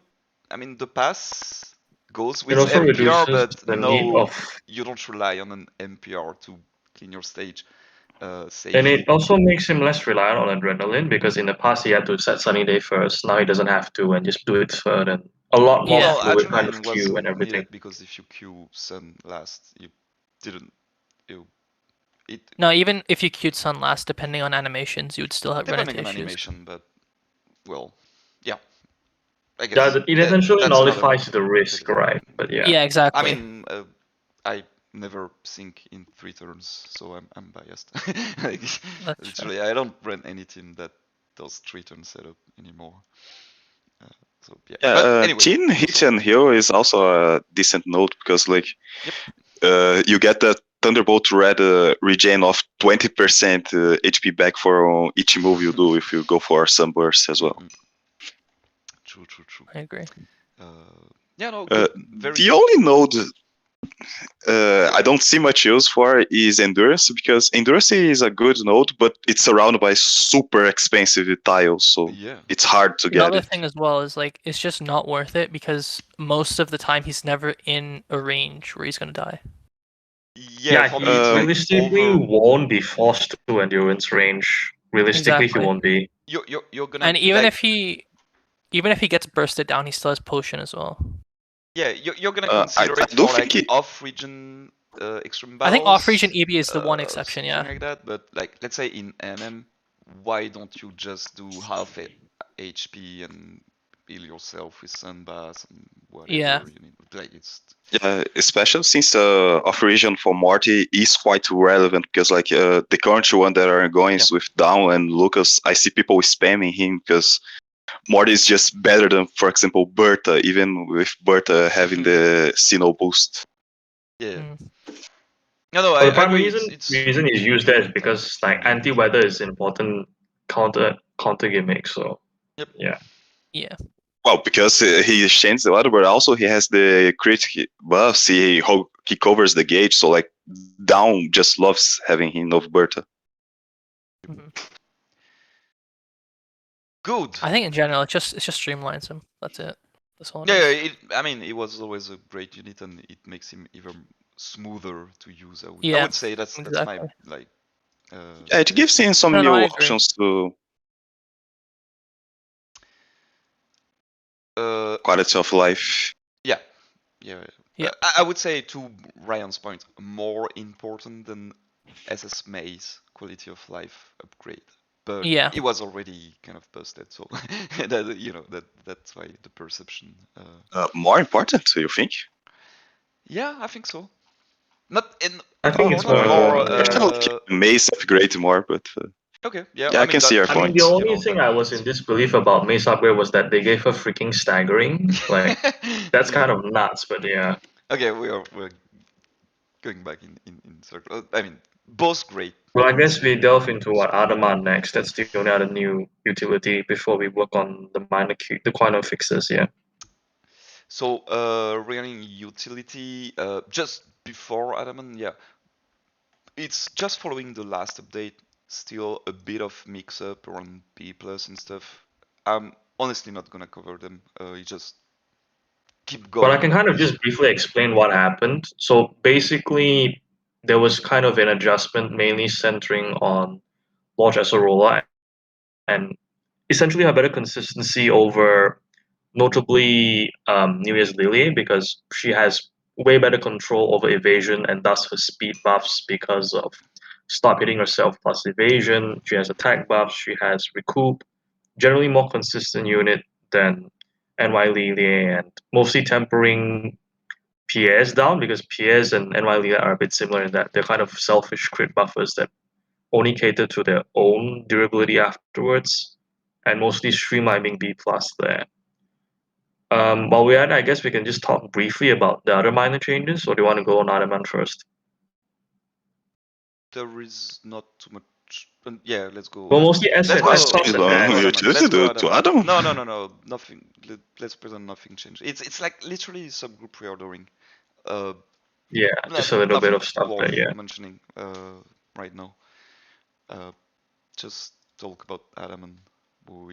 I mean, the pass goes It with also MPR, reduces but the need no, of, you don't rely on an MPR to clean your stage and safely. it also makes him less reliant on adrenaline because in the past he had to set Sunny Day first. Now he doesn't have to and just do it third and a lot more Yeah. Well, fluid kind adrenaline of queue and wasn't everything. needed because if you queue Sun last, you didn't. You it No, even if you queued Sun last, depending on animations, you would still run depending into on issues. animation, but well, yeah. I Yeah, guess it essentially that's another nullifies the risk, competitive right? argument. But yeah. Yeah, I exactly. mean, I never sync in 3 turns, so I'm biased. Like, That's literally, I don't run any team that does 3 turn setup anymore. So yeah. But anyway, Teen Hit and Heal is also a decent note because, like, Yep. you get the Thunderbolt Red regen of 20% HP back for each move you do if you go for Sunburst as well. True. I agree. Yeah, no, good. Very The good. only node I don't see much use for is Endurance, because Endurance is a good node, but it's surrounded by super expensive tiles, so Yeah. it's hard to get Another it. thing as well is like it's just not worth it because most of the time he's never in a range where he's gonna die. Yeah, for he me it's like realistically won't be forced to endurance range. Realistically, Exactly. he won't be. you're gonna, And even like, if he gets bursted down, he still has potion as well. yeah, you're gonna I consider it do for think like off-region extreme I battles. think off-region EB is the one exception, something yeah. like that. But like, let's say in MM, why don't you just do half HP and heal yourself with Sunbath and whatever Yeah. you need? Like, it's Yeah, especially since off-region for Morty is quite relevant, because like the current one that are going is with Down and Lucas. I see people spamming him because Morty is just better than, for example, Bertha, even with Bertha having the Sinnoh boost. yeah. No, But the I prime agree. reason is used there is because like anti-weather is important counter gimmick. So Yep. yeah. Yeah. Well, because he changed the weather, but also he has the crit buffs. He covers the gauge, so like Down just loves having him of Berta. Mhm. Good. I think in general, it just streamlines him. That's it. That's all. Yeah, I mean, it was always a great unit, and it makes him even smoother to use. I Yeah, would say that's my exactly. like. Yeah, it gives him some No, new I agree. options to quality of life. Yeah. Yeah. I would say, to Ryan's point, more important than SS May's quality of life upgrade. But Yeah. it was already kind of busted, so that's why the perception. More important, do you think? Yeah, I think so. Not in I think it's important, more. Personally, Mace upgrade more, but Okay, yeah. yeah, I can see your I mean, point. the only thing I was in disbelief about Mace upgrade was that they gave her freaking staggering. Like, that's kind of nuts, but yeah. Okay, we're going back in circle. I mean, both great. Well, I guess we delve into what Adamant next. That's the only other new utility before we work on the the quantum fixes. Yeah. So, regarding utility, just before Adamant, yeah, it's just following the last update. Still a bit of mix-up around P plus and stuff. I'm honestly not gonna cover them. You just keep But I going. can kind of just briefly explain what happened. So basically, there was kind of an adjustment mainly centering on Lodge Acerola and essentially have better consistency over notably New Year's Lily because she has way better control over evasion and thus her speed buffs because of stop hitting herself plus evasion. She has attack buffs, she has recoup, generally more consistent unit than NY Lily and mostly tempering PS down because PS and NY Lily are a bit similar in that they're kind of selfish crit buffers that only cater to their own durability afterwards and mostly streamlining B plus there. While we're at it, I guess we can just talk briefly about the other minor changes, or do you want to go on Ottoman first? There is not too much. Yeah, let's go. Well, mostly S Let's and go. S plus and Max. Let's go. To Adam? No. Nothing. Let's pretend nothing changed. It's like literally subgroup reordering. Yeah, just a little bit Nothing of stuff worth there, yeah. mentioning right now. Just talk about Adam, who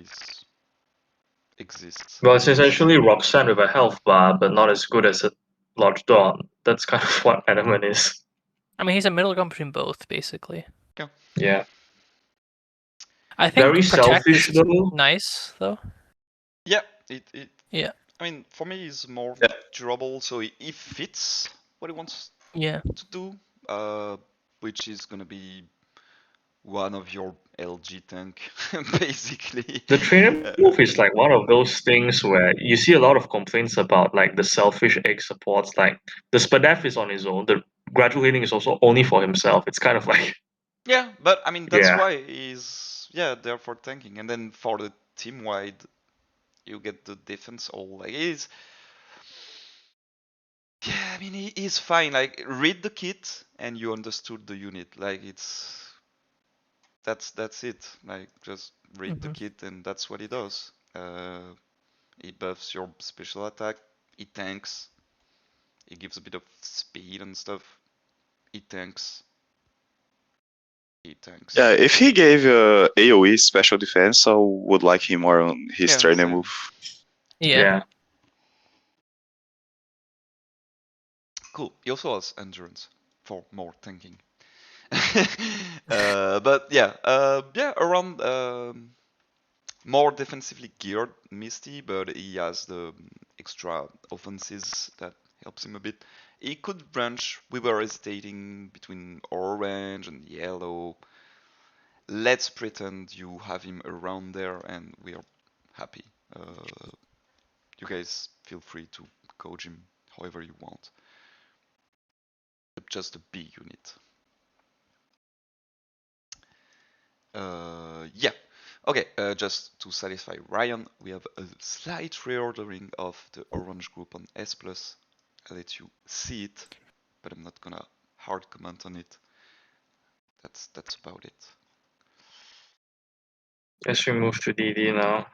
exists. Well, it's essentially Roxanne with a health bar, but not as good as a Large Dawn. That's kind of what Adamant is. I mean, he's a middle ground between both, basically. Yeah. I think Very protect selfish, is though. nice, though. Yeah, Yeah. I mean, for me, it's more durable, so it fits what he wants to do, which is gonna be one of your LG tank, basically. The trainer move is like one of those things where you see a lot of complaints about like the selfish egg supports. Like the Spadaf is on his own. The graduating is also only for himself. It's kind of like Yeah, but I mean that's yeah. why he's there for tanking, and then for the team wide, you get the defense all like he's. Yeah, I mean he's fine. Like read the kit and you understood the unit. Like that's it. Like just read the kit and that's what he does. He buffs your special attack. He tanks. He gives a bit of speed and stuff. He tanks. Yeah, if he gave AoE special defense, I would like him more on his trainer move. Yeah. Cool. He also has endurance for more tanking. But yeah, around more defensively geared Misty, but he has the extra offenses that helps him a bit. He could branch. We were hesitating between orange and yellow. Let's pretend you have him around there, and we are happy. You guys feel free to coach him however you want. Just a B unit. Yeah. Okay, just to satisfy Ryan, we have a slight reordering of the orange group on S+. I'll let you see it, but I'm not gonna hard comment on it. That's about it. Guess we move to DD now.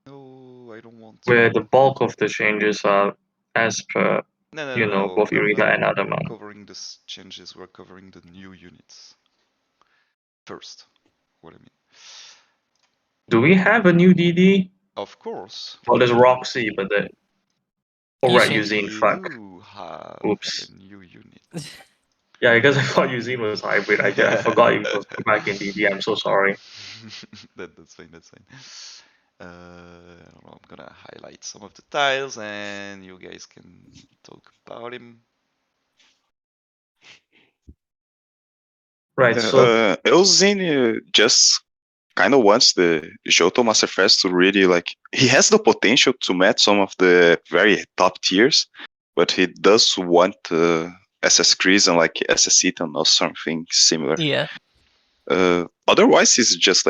No, I don't want to. Where the bulk of the changes are as per both Irida and Adamant. Covering the changes, we're covering the new units first. What I mean. Do we have a new DD? Of course. Well, there's Roxy, but the. Oh, right, Eugene, fuck. Do have Oops. a new unit. Yeah, because I thought Eugene was hybrid. I forgot he was back in DD. I'm so sorry. That's fine. That's fine. I'm gonna highlight some of the tiles, and you guys can talk about him. Right. So Eugene just kind of wants the Johto Masterfest to really he has the potential to match some of the very top tiers, but he does want SS Chris and SS Ethan or something similar. Yeah. Otherwise, he's just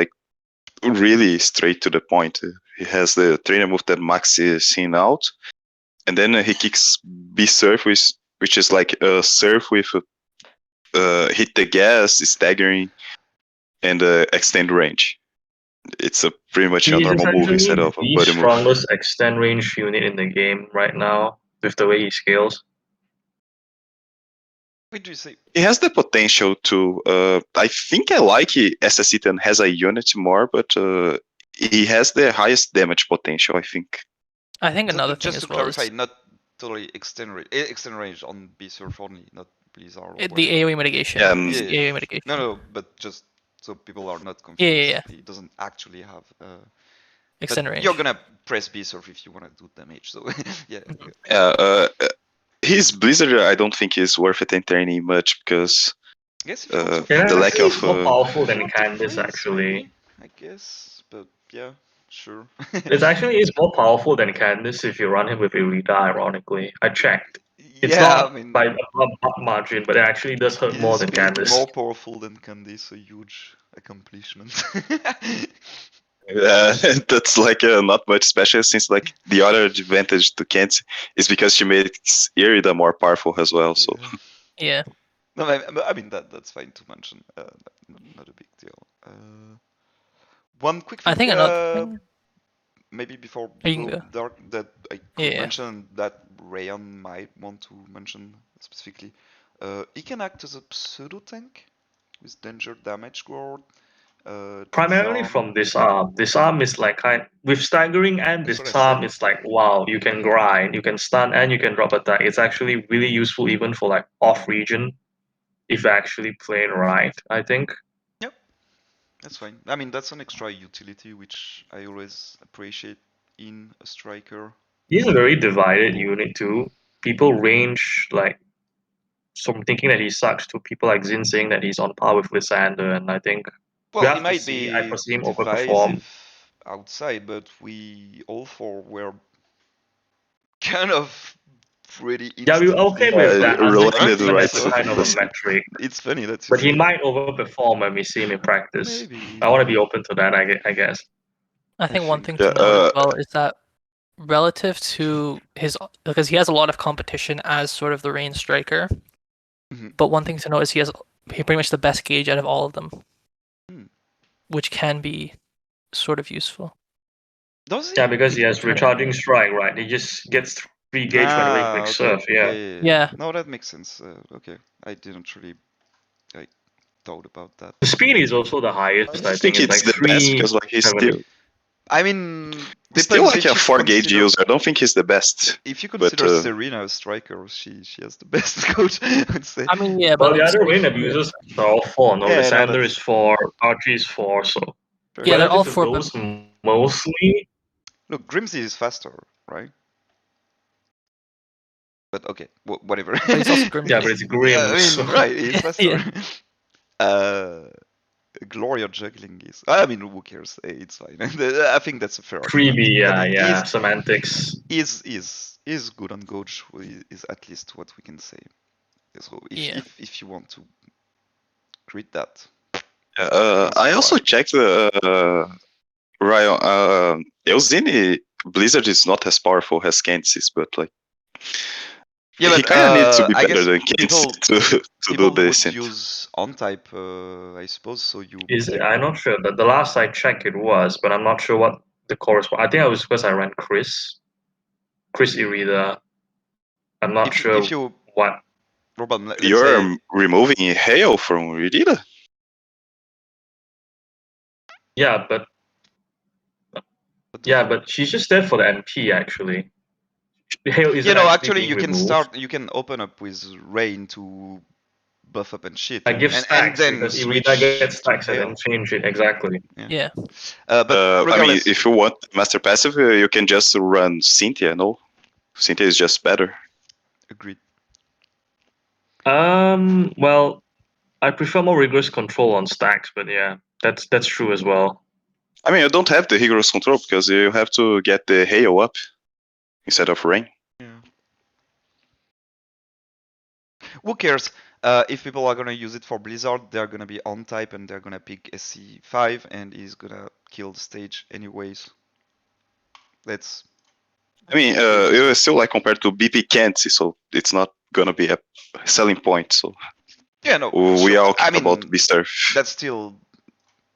really straight to the point. He has the trainer move that Max is seeing out, and then he kicks B Surf, which is a surf with hit the gas, staggering, and extend range. It's a pretty much a normal move instead of a buddy move. He's the strongest extend range unit in the game right now with the way he scales. What do you say? He has the potential to. I think I like SS Ethan has a unit more, but he has the highest damage potential, I think. I think So another thing just as to well clarify, is not totally extend range on B Surf only, not Blizzard. the AoE mitigation. Yeah, It's the AoE mitigation. No, but just so people are not confused. Yeah. He doesn't actually have Extend range. You're gonna press B Surf if you wanna do damage. So yeah. His Blizzard, I don't think is worth it entertaining much because the lack of. More powerful than Candice, actually. Maybe, I guess, but yeah, sure. It actually is more powerful than Candice if you run him with Irida, ironically. I checked. It's not by a margin, but it actually does hurt more than Candice. More powerful than Candice, a huge accomplishment. That's not much special, since the other advantage to Kent is because she makes Irida more powerful as well. So yeah. No, I mean that's fine to mention. Not a big deal. One quick thing. I think another thing. Maybe before go. Dark, that I could mention that Rion might want to mention specifically. He can act as a pseudo tank with danger damage guard. Primarily from disarm. Disarm is with staggering and disarm, it's wow, you can grind, you can stun, and you can drop attack. It's actually really useful even for off region if you actually play it right, I think. Yep, that's fine. I mean, that's an extra utility which I always appreciate in a striker. He's a very divided unit too. People range from thinking that he sucks to people like Zin saying that he's on par with Lysander, and I think he might be I foresee him overperform outside, but we all four were kind of pretty. Yeah, we were okay with that. Right. Kind of a metric. It's funny that. But he might overperform when we see him in practice. Maybe. I want to be open to that, I guess. I think one thing to note as well is that relative to because he has a lot of competition as sort of the range striker. Mm-hmm. But one thing to note is he pretty much the best gauge out of all of them, which can be sort of useful. Does he? Yeah, because he has recharging strike, right? He just gets 3 gauge when he makes surf. Yeah. No, that makes sense. Okay, I didn't really thought about that. The speed is also the highest. I think it's the best because he's still. I mean, he's still a 4 gauge user. I don't think he's the best. If you consider Serena a striker, she has the best coach, I would say. I mean, yeah, but the other wing abusers are all 4. No, Lysander is 4, Archie is 4, so. Yeah, they're all 4. Those mostly. Look, Grimsy is faster, right? But okay, whatever. But it's also Grimsy. Yeah, but it's Grim. I mean, right, he's faster. Gloria juggling is. I mean, who cares? It's fine. I think that's a fair. Freebie, yeah. Semantics is good on Gauge. Is at least what we can say. So if you want to read that. I also checked Rion. Eugene Blizzard is not as powerful as Kansas, but Yeah, he but kind of needs to be I better guess than kids people to people do this. would use on type, I suppose. So you. Is it? I'm not sure. The last I checked, it was, but I'm not sure what the correspond. I think I was because I ran Chris Irida. I'm not sure if you what. Ropalme, let's You're say removing Hail from Ridida. Yeah, but she's just there for the MP actually. Hail isn't you know, actually actually, being you can removed. you can open up with Rain to buff up and shit, I give and stacks then because Irida switch gets to stacks and Hail. then change it exactly. Yeah. But I mean, regardless, if you want Master Passive, you can just run Cynthia, no? Cynthia is just better. agreed. Well, I prefer more rigorous control on stacks, but yeah, that's true as well. I mean, you don't have the rigorous control because you have to get the Hail up instead of Rain. Yeah. Who cares? If people are gonna use it for Blizzard, they're gonna be on type and they're gonna pick SC5 and he's gonna kill the stage anyways. Let's. I mean, it was still like compared to BP Kenzie, so it's not gonna be a selling point. So Yeah, no. we Sure. all I care about mean, Beaster. that's still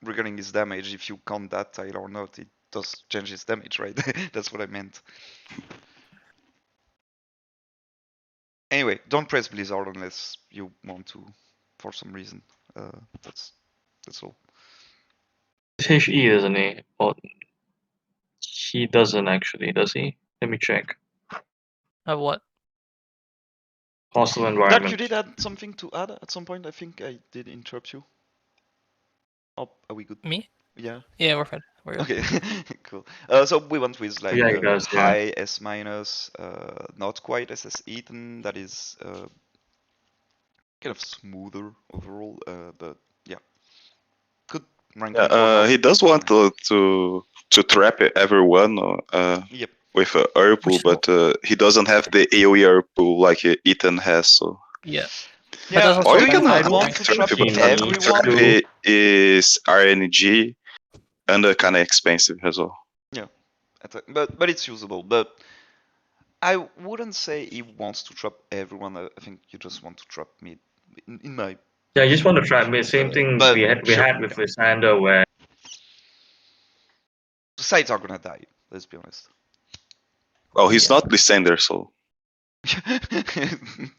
regarding his damage. If you count that tile or not, it does change his damage, right? That's what I meant. Anyway, don't press Blizzard unless you want to, for some reason. That's all. HE, isn't he? Or he doesn't actually, does he? Let me check. Of what? Hostile Dark, environment. you did add something to add at some point. I think I did interrupt you. Oh, are we good? Me? Yeah. Yeah, we're fine. We're good. Okay, cool. So we went with like Yeah, he does, yeah. high S minus, not quite SS Eaton. That is kind of smoother overall, but yeah, good rank controller. He does want to trap everyone Yep. with Urpu, but he doesn't have the AoE Urpu like Ethan has. So Yeah. But Yeah, that's also or you do can you I don't want to trap trap it, but everyone? trap it is RNG and kind of expensive as well. Yeah, but it's usable. But I wouldn't say he wants to trap everyone. I think you just want to trap me, in my. Yeah, you just want to try me. Same thing But we had sure, with Lysander where the sides are gonna die. Let's be honest. Well, he's Yeah. not Lysander, so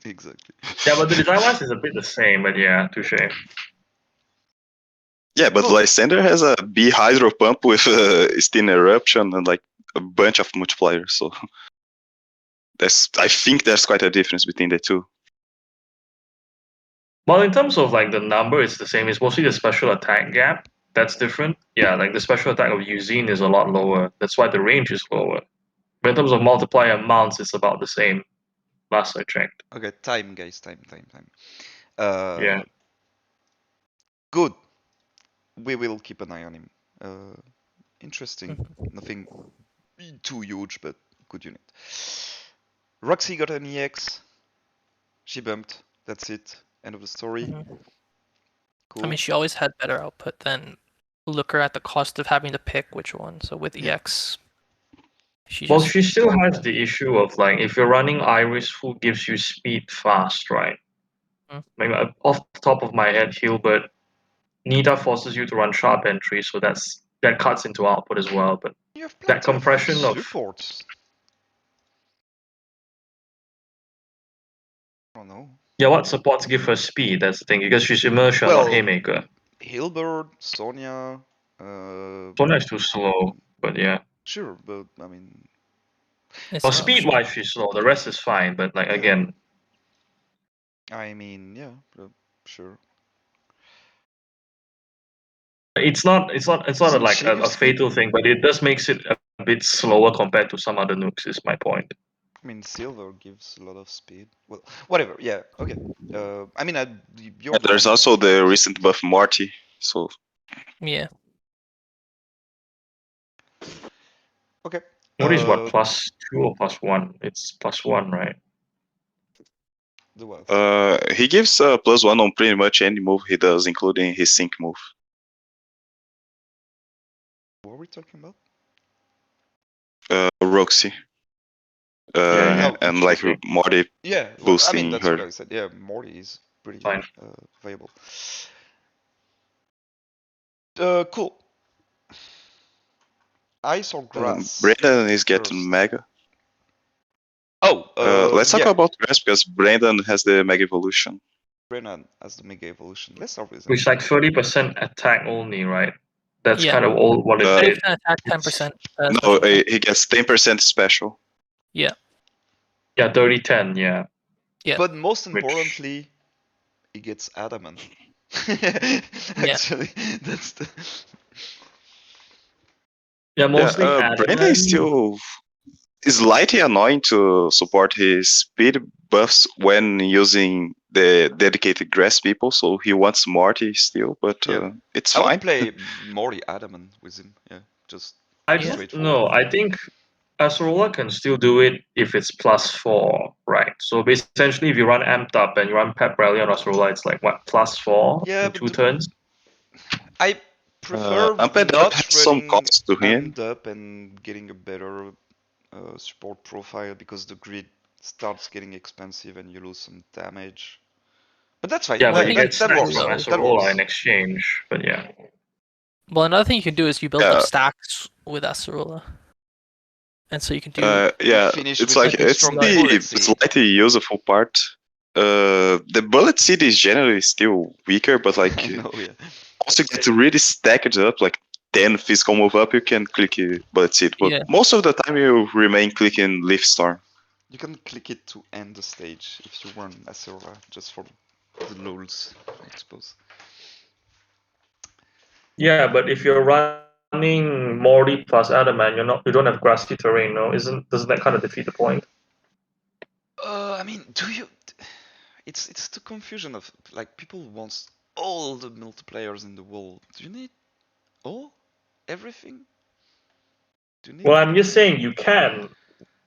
Exactly. yeah, but the design wise is a bit the same, but yeah, touche. yeah, but Cool. Lysander has a B Hydro Pump with Steam Eruption and like a bunch of multipliers. So I think there's quite a difference between the two. Well, in terms of like the number, it's the same. It's mostly the special attack gap that's different. Yeah, like the special attack of Usine is a lot lower. That's why the range is lower. But in terms of multiplier amounts, it's about the same. Last I checked. Okay, time, guys, time. Yeah. Good. We will keep an eye on him. Interesting. Nothing too huge, but good unit. Roxy got an EX. She bumped. That's it. End of the story. Cool. I mean, she always had better output than Looker at the cost of having to pick which one. So with EX, she still has the issue of like if you're running Iris, who gives you speed fast, right? Like off the top of my head, Hilbert, Nita forces you to run sharp entry, so that cuts into output as well. But you have that compression of supports. I don't know. yeah, what supports give her speed? That's the thing because she's immersion, not haymaker. Hilbert, Sonya. Sonya is too slow, but yeah. Sure, but I mean. Well, speed wise, she's slow. The rest is fine, but like again. I mean, yeah, sure. It's not like a fatal thing, but it does makes it a bit slower compared to some other nukes. Is my point. I mean, silver gives a lot of speed. Well, whatever. Yeah. Okay. I mean, you're the there's one. also the recent buff Morty. So yeah. Okay. What is what +2 or +1? It's +1, right? The what? he gives +1 on pretty much any move he does, including his sync move. What are we talking about? Roxy. and like Morty boosting I mean, that's her. what I said. Yeah, Morty is pretty Fine. viable. Cool. Ice or grass? Brandon is getting first? Mega. Oh, let's talk about grass because Brandon has the Mega Evolution. Brennan has the Mega Evolution. Let's start with Which like 30% attack only, right? That's kind of all what it did. 30% attack, 10%. No, he gets 10% special. Yeah. Yeah, 30-10, yeah. Yeah. But most importantly, he gets adamant. Actually, that's the. Yeah, mostly Brandon is still slightly annoying to support his speed buffs when using the dedicated grass people, so he wants Morty still, but it's fine. I would play Morty adamant with him, just don't know. I think Acerola can still do it if it's +4, right? So essentially, if you run Amped Up and you run Pep Rally on Acerola, it's like, what, +4 in 2 turns? I prefer Amped not Up has some cost to him. Amped Up and getting a better support profile because the grid starts getting expensive and you lose some damage. But that's fine. Yeah, but you get that works. from Acerola in exchange, but yeah. Well, another thing you can do is you build up stacks with Acerola. And so you can do it's like it's the slightly useful part. The bullet seed is generally still weaker, but like also get really stacked up, like 10 physical move up, you can click bullet seed. But most of the time you remain clicking Leaf Storm. You can click it to end the stage if you run Acerola, just for the lulz, I suppose. Yeah, but if you're running Morty plus Adamant, you don't have grassy terrain, no? Doesn't that kind of defeat the point? I mean, do you? It's the confusion of like people want all the multiplayers in the world. Do you need all everything? Do you need? Well, I'm just saying you can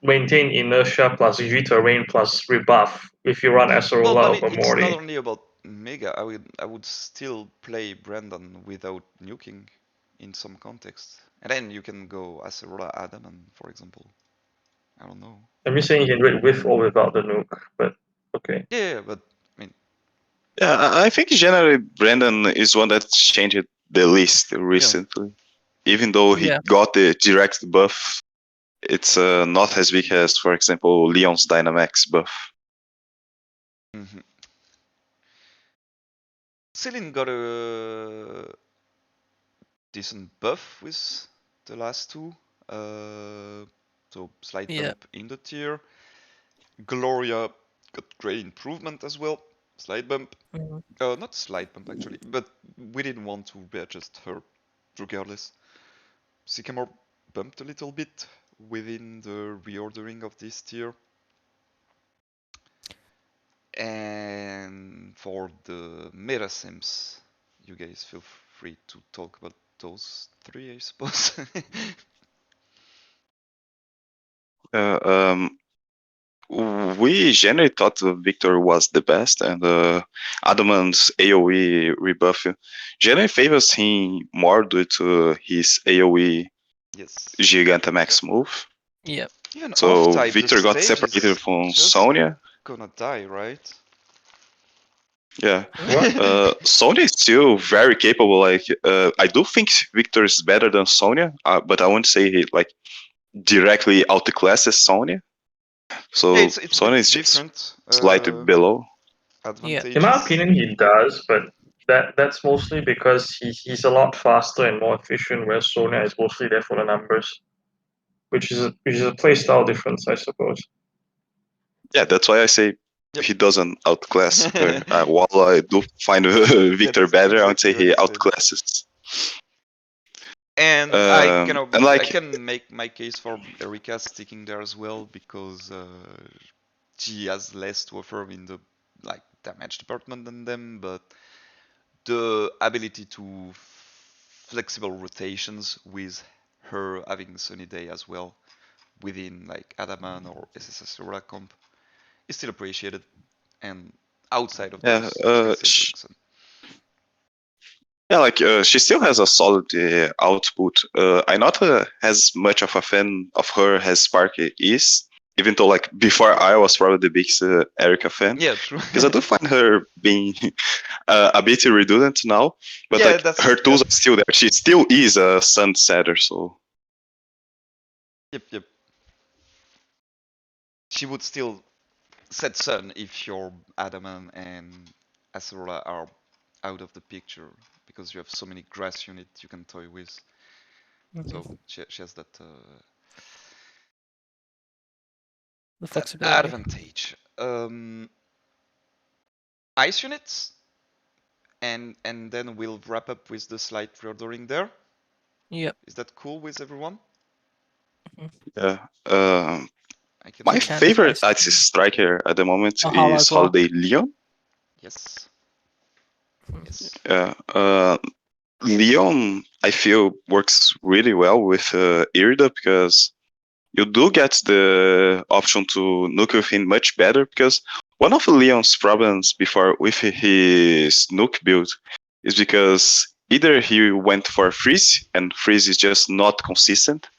maintain inertia plus G terrain plus rebuff if you run Acerola over Morty. It's not only about Mega. I would still play Brandon without nuking in some context, and then you can go Acerola Adamant, for example. I don't know. I'm just saying you can do it with or without the nuke, but okay. Yeah, but I mean. Yeah, I think generally Brandon is one that's changed the least recently. Even though he got the direct buff, it's not as big as, for example, Leon's Dynamax buff. Celine got a decent buff with the last two. So slight bump in the tier. Gloria got great improvement as well. Slight bump. Not slight bump actually, but we didn't want to readjust her regardless. Sycamore bumped a little bit within the reordering of this tier. And for the meta sims, you guys feel free to talk about those three, I suppose. We generally thought Victor was the best, and Adamant's AoE rebuff generally favors him more due to his AoE Gigantamax move. Yeah. So Victor got separated from Sonya. Gonna die, right? Yeah. Sonya is still very capable. Like I do think Victor is better than Sonya, but I won't say he like directly outclasses Sonya. So Sonya is just slightly below. In my opinion, he does, but that's mostly because he's a lot faster and more efficient, whereas Sonya is mostly there for the numbers, which is a playstyle difference, I suppose. Yeah, that's why I say he doesn't outclass her. While I do find Victor better, I would say he outclasses. And I can make my case for Erika sticking there as well because she has less to offer in the damage department than them, but the ability to flexible rotations with her having Sunny Day as well within Adamant or SSS Aurora comp is still appreciated, and outside of those, she still has a solid output. I'm not as much of a fan of her as Sparky is. even though like before I was probably the biggest Erika fan. Yeah, true. Because I do find her being a bit redundant now, but Yeah, like her tools are still there. She still is a sun setter, so. Yep. She would still set sun if your Adaman and Acerola are out of the picture, because you have so many grass units you can toy with. So she has that the flexibility. advantage. Ice units, and then we'll wrap up with the slight reordering there. Yep. Is that cool with everyone? Yeah. My Can't favorite spice ice striker at the moment Hala is as well. Holiday Leon. Yes. Yeah. Leon, I feel, works really well with Irida because you do get the option to nuke with him much better, because one of Leon's problems before with his nuke build is because either he went for freeze and freeze is just not consistent,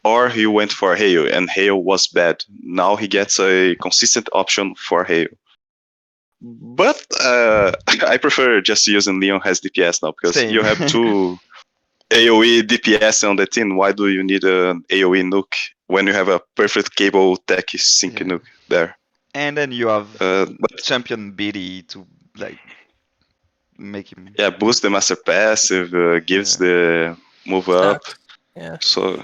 or he went for hail and hail was bad. Now he gets a consistent option for hail. But I prefer just using Leon as DPS now, because Same. you have two AoE DPS on the team. Why do you need an AoE nuke when you have a perfect cable tech sync nuke there? And then you have champion BD to like make him. Yeah, boost the master passive, gives the move up. Yeah. So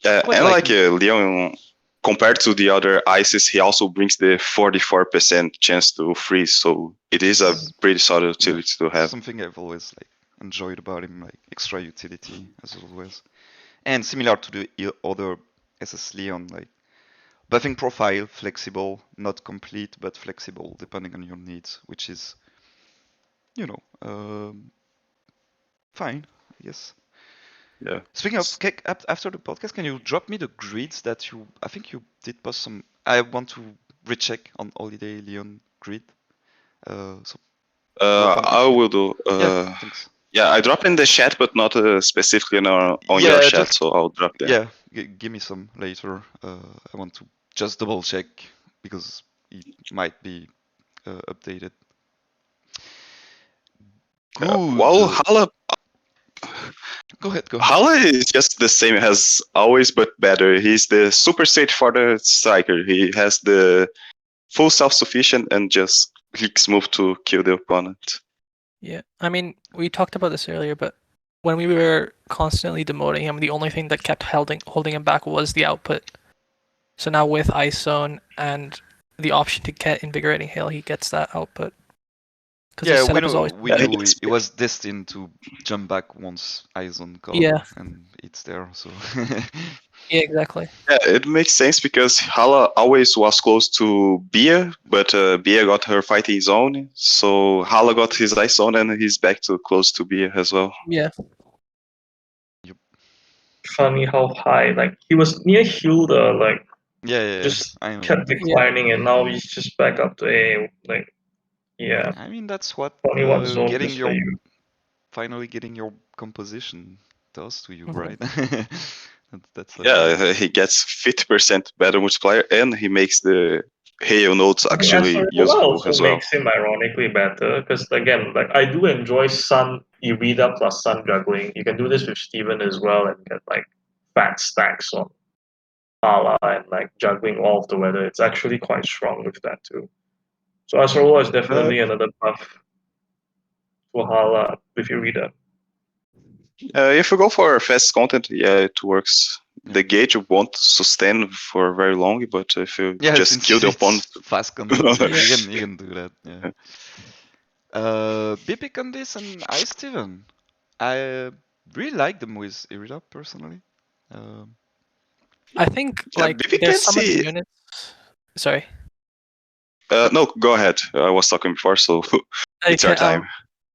yeah, and like Leon, compared to the other ices, he also brings the 44% chance to freeze. So it is a pretty solid utility to have. Something I've always like enjoyed about him, like extra utility as always. And similar to the other SS Leon, like buffing profile, flexible, not complete but flexible depending on your needs, which is, you know, fine, I guess. Yeah. Speaking of, after the podcast, can you drop me the grids that I think you did post some. I want to recheck on Holiday Leon grid. I will do. Yeah, thanks. Yeah, I dropped in the chat, but not specifically on your chat, so I'll drop there. Yeah, give me some later. I want to just double check because it might be updated. Good. Well, Hala. Go ahead. Hala is just the same as always, but better. He's the super straightforward striker. He has the full self-sufficient and just clicks move to kill the opponent. Yeah, I mean, we talked about this earlier, but when we were constantly demoting him, the only thing that kept holding him back was the output. So now with Ice Zone and the option to get Invigorating Hail, he gets that output. Yeah, we knew it was destined to jump back once Ice Zone comes, and it's there. So yeah, exactly. Yeah, it makes sense because Hala always was close to Bia, but Bia got her fighting zone, so Hala got his ice zone and he's back to close to Bia as well. Yeah. Funny how high, like he was near Hilda, like just kept declining, and now he's just back up to A. Like, yeah. I mean, that's what getting your finally getting your composition does to you, right? That's he gets 50% better multiplier, and he makes the hail nodes actually useful as well. Makes him ironically better because again, like I do enjoy Sun Irida plus Sun juggling. You can do this with Steven as well and get like fat stacks on Hala and like juggling all of the weather. It's actually quite strong with that too. So Acerola is definitely another buff for Hala with Irida. If you go for fast content, yeah, it works. The gauge won't sustain for very long, but if you just kill the opponent, fast content, you can do that. Yeah. Peepee on this and I Steven. I really like them with Irida personally. I think like there's some of the units. Sorry. No, go ahead. I was talking before, so it's our time.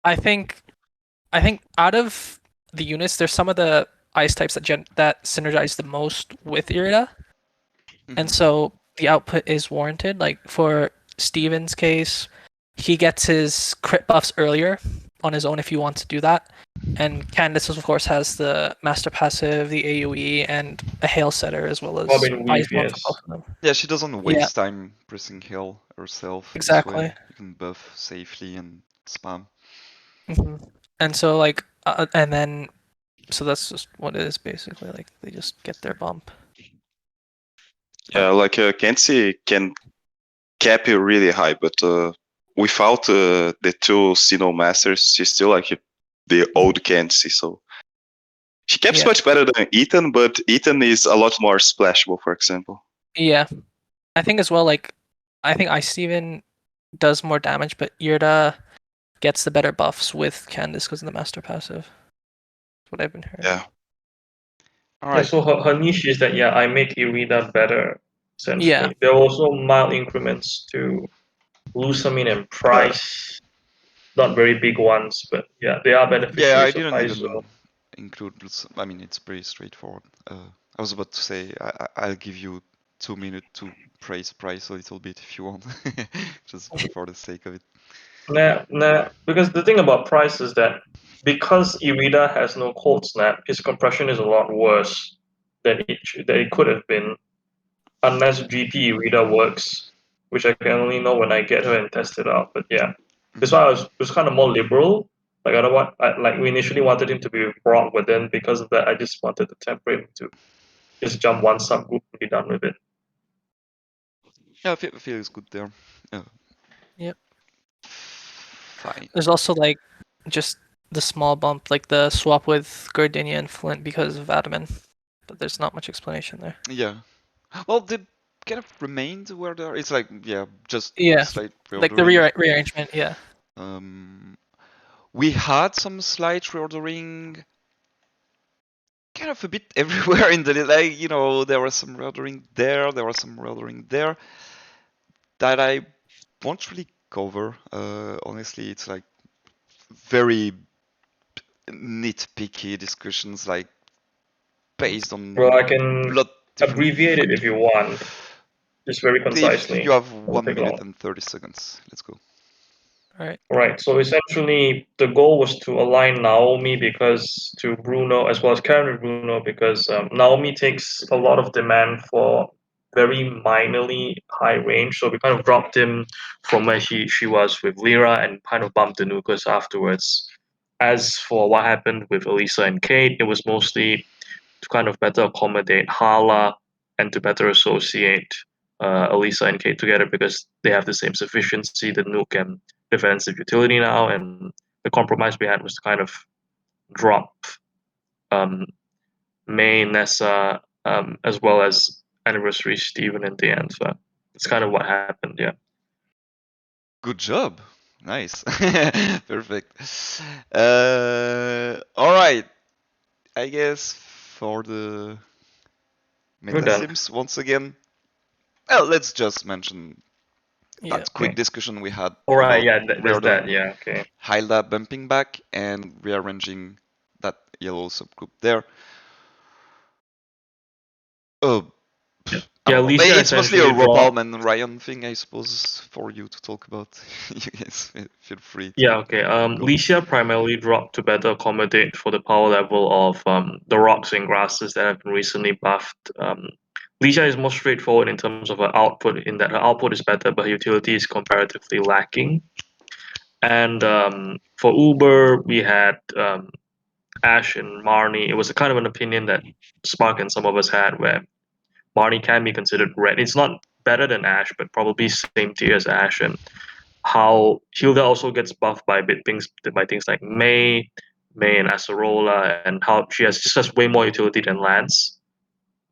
I think out of the units, there's some of the ice types that synergize the most with Irida, and so the output is warranted. Like for Steven's case, he gets his crit buffs earlier on his own if you want to do that, And Candace, of course, has the master passive, the AoE, and a hail setter as well as Robin Weave, ice one for yes. both of them. Yeah, she doesn't waste time pressing hail herself. Exactly. This way you can buff safely and spam. And so like, and then, so that's just what it is basically. Like they just get their bump. Yeah, like Kenzie can cap it really high, but without the two Sinnoh Masters, she's still like the old Kenzie, so she caps much better than Ethan, but Ethan is a lot more splashable, for example. Yeah, I think as well. Like, I think Ice Steven does more damage, but Yurda gets the better buffs with Candace because of the master passive. That's what I've been hearing. Yeah. All right. Yeah, so her niche is that I make Irida better. Essentially, Yeah. there are also mild increments to Lusamine and Price. Not very big ones, but yeah, they are beneficiaries Yeah, I of didn't Price. even include. I mean, it's pretty straightforward. I was about to say I'll give you 2 minutes to praise Price a little bit if you want, just for the sake of it. Nah, because the thing about Price is that because Irida has no cold snap, his compression is a lot worse than it could have been, unless GP Irida works, which I can only know when I get her and test it out. But yeah, that's why I was kind of more liberal. Like I don't want, like we initially wanted him to be Brock, but then because of that, I just wanted to temper him to just jump one subgroup and be done with it. Yeah, I feel it's good there. Yep. Fine. There's also like just the small bump, like the swap with Gardenia and Flint because of Adaman, but there's not much explanation there. Yeah. Well, they kind of remained where they are. It's like just slight reordering. Like the rearrangement. Yeah. We had some slight reordering, kind of a bit everywhere in the there was some reordering there, there was some reordering there that I won't really cover. Honestly, it's like very nitpicky discussions, like based on. Well, I can abbreviate it if you want, just very concisely. If you have 1 minute and 30 seconds, let's go. Right. So essentially, the goal was to align Naomi to Bruno as well as Karen and Bruno because Naomi takes a lot of demand for very minorly high range. So we kind of dropped him from where she was with Lyra and kind of bumped the Nukas afterwards. As for what happened with Elisa and Kate, it was mostly to kind of better accommodate Hala and to better associate Elisa and Kate together because they have the same sufficiency, the nuke and defensive utility now. And the compromise we had was to kind of drop May, Nessa, as well as Anniversary Steven in the end. So it's kind of what happened, yeah. Good job. Nice. Perfect. All right. I guess for the meta sims once again. Well, let's just mention that quick discussion we had. All right, yeah, there's that. Yeah, okay. Hyla bumping back and rearranging that yellow subgroup there. Yeah, Alicia it's mostly a Ropalme and Rion thing, I suppose, for you to talk about. You guys feel free. Yeah, okay. Licia primarily dropped to better accommodate for the power level of the rocks and grasses that have been recently buffed. Licia is more straightforward in terms of her output, in that her output is better, but her utility is comparatively lacking. And for Uber, we had Ash and Marnie. It was a kind of an opinion that Spark and some of us had where Marnie can be considered red. It's not better than Ash, but probably same tier as Ash. And how Hilda also gets buffed by things like May and Acerola, and how she has just way more utility than Lance.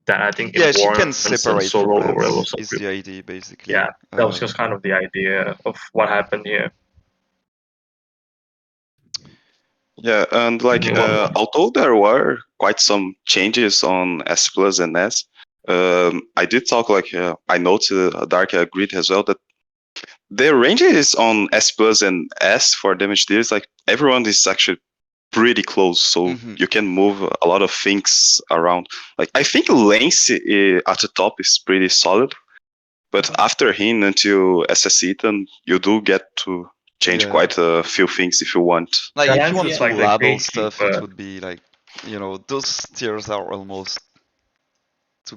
That I think she can separate from Lance is the idea basically. Yeah, that was just kind of the idea of what happened here. Yeah, and like although there were quite some changes on S Plus and S, I did talk I noted Dark agreed as well that the ranges on S Plus and S for damage dealers, like everyone is actually pretty close, so you can move a lot of things around. Like I think Lance at the top is pretty solid, but after him until SS Ethan, you do get to change quite a few things if you want. Like if you want It's to like the label stuff, gatekeeper. it would be like, you know, those tiers are almost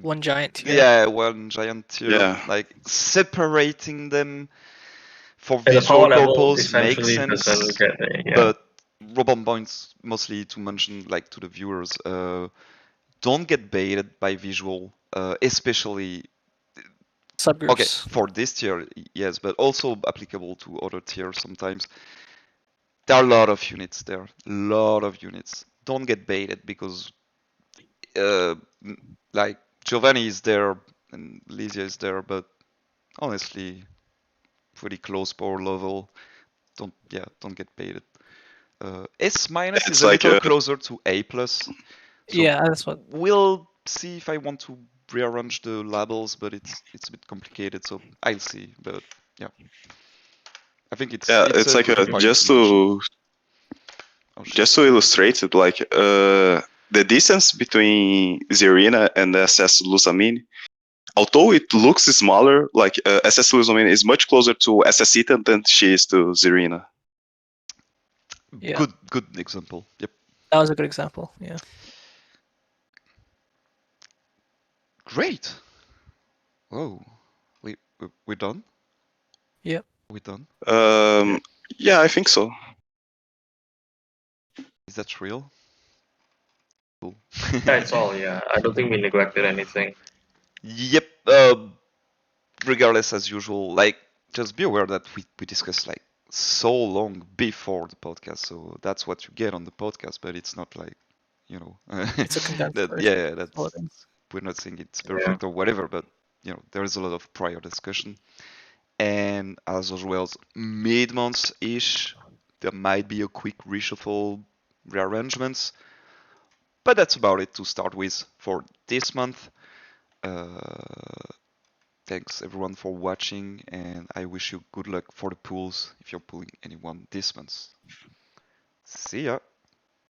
One giant tier. yeah, one giant tier. Yeah. Like separating them for And the visual power level purpose makes essentially sense. doesn't get there. Yeah. But Ropalme points mostly to mention, like, to the viewers, don't get baited by visual, especially Subgroups. okay for this tier, yes, but also applicable to other tiers sometimes. There are a lot of units there, lot of units. Don't get baited because, like, Giovanni is there and Lysia is there, but honestly, pretty close power level. Don't get baited. S minus is It's a like little closer to A plus. So yeah, that's what. we'll see if I want to rearrange the labels, but it's a bit complicated, so I'll see. But yeah, I think it's it's a like good point just to mention. Oh, just to illustrate it, like the distance between Zerina and SS Lusamine, although it looks smaller, like SS Lusamine is much closer to SS Ethan than she is to Zerina. Yeah. Good example. Yep. That was a good example. Yeah. Great. Whoa. We're done? Yep. We're done? Yeah, I think so. Is that real? Cool. That's all. Yeah. I don't think we neglected anything. Yep. Regardless, as usual, like, just be aware that we discussed like so long before the podcast, so that's what you get on the podcast, but it's not like, you know, It's a condensed that, version. yeah, that's, we're not saying it's perfect or whatever, but you know, there is a lot of prior discussion. And as well as mid-month ish, there might be a quick reshuffle, rearrangements, but that's about it to start with for this month. Thanks everyone for watching, and I wish you good luck for the pools if you're pulling anyone this month. See ya!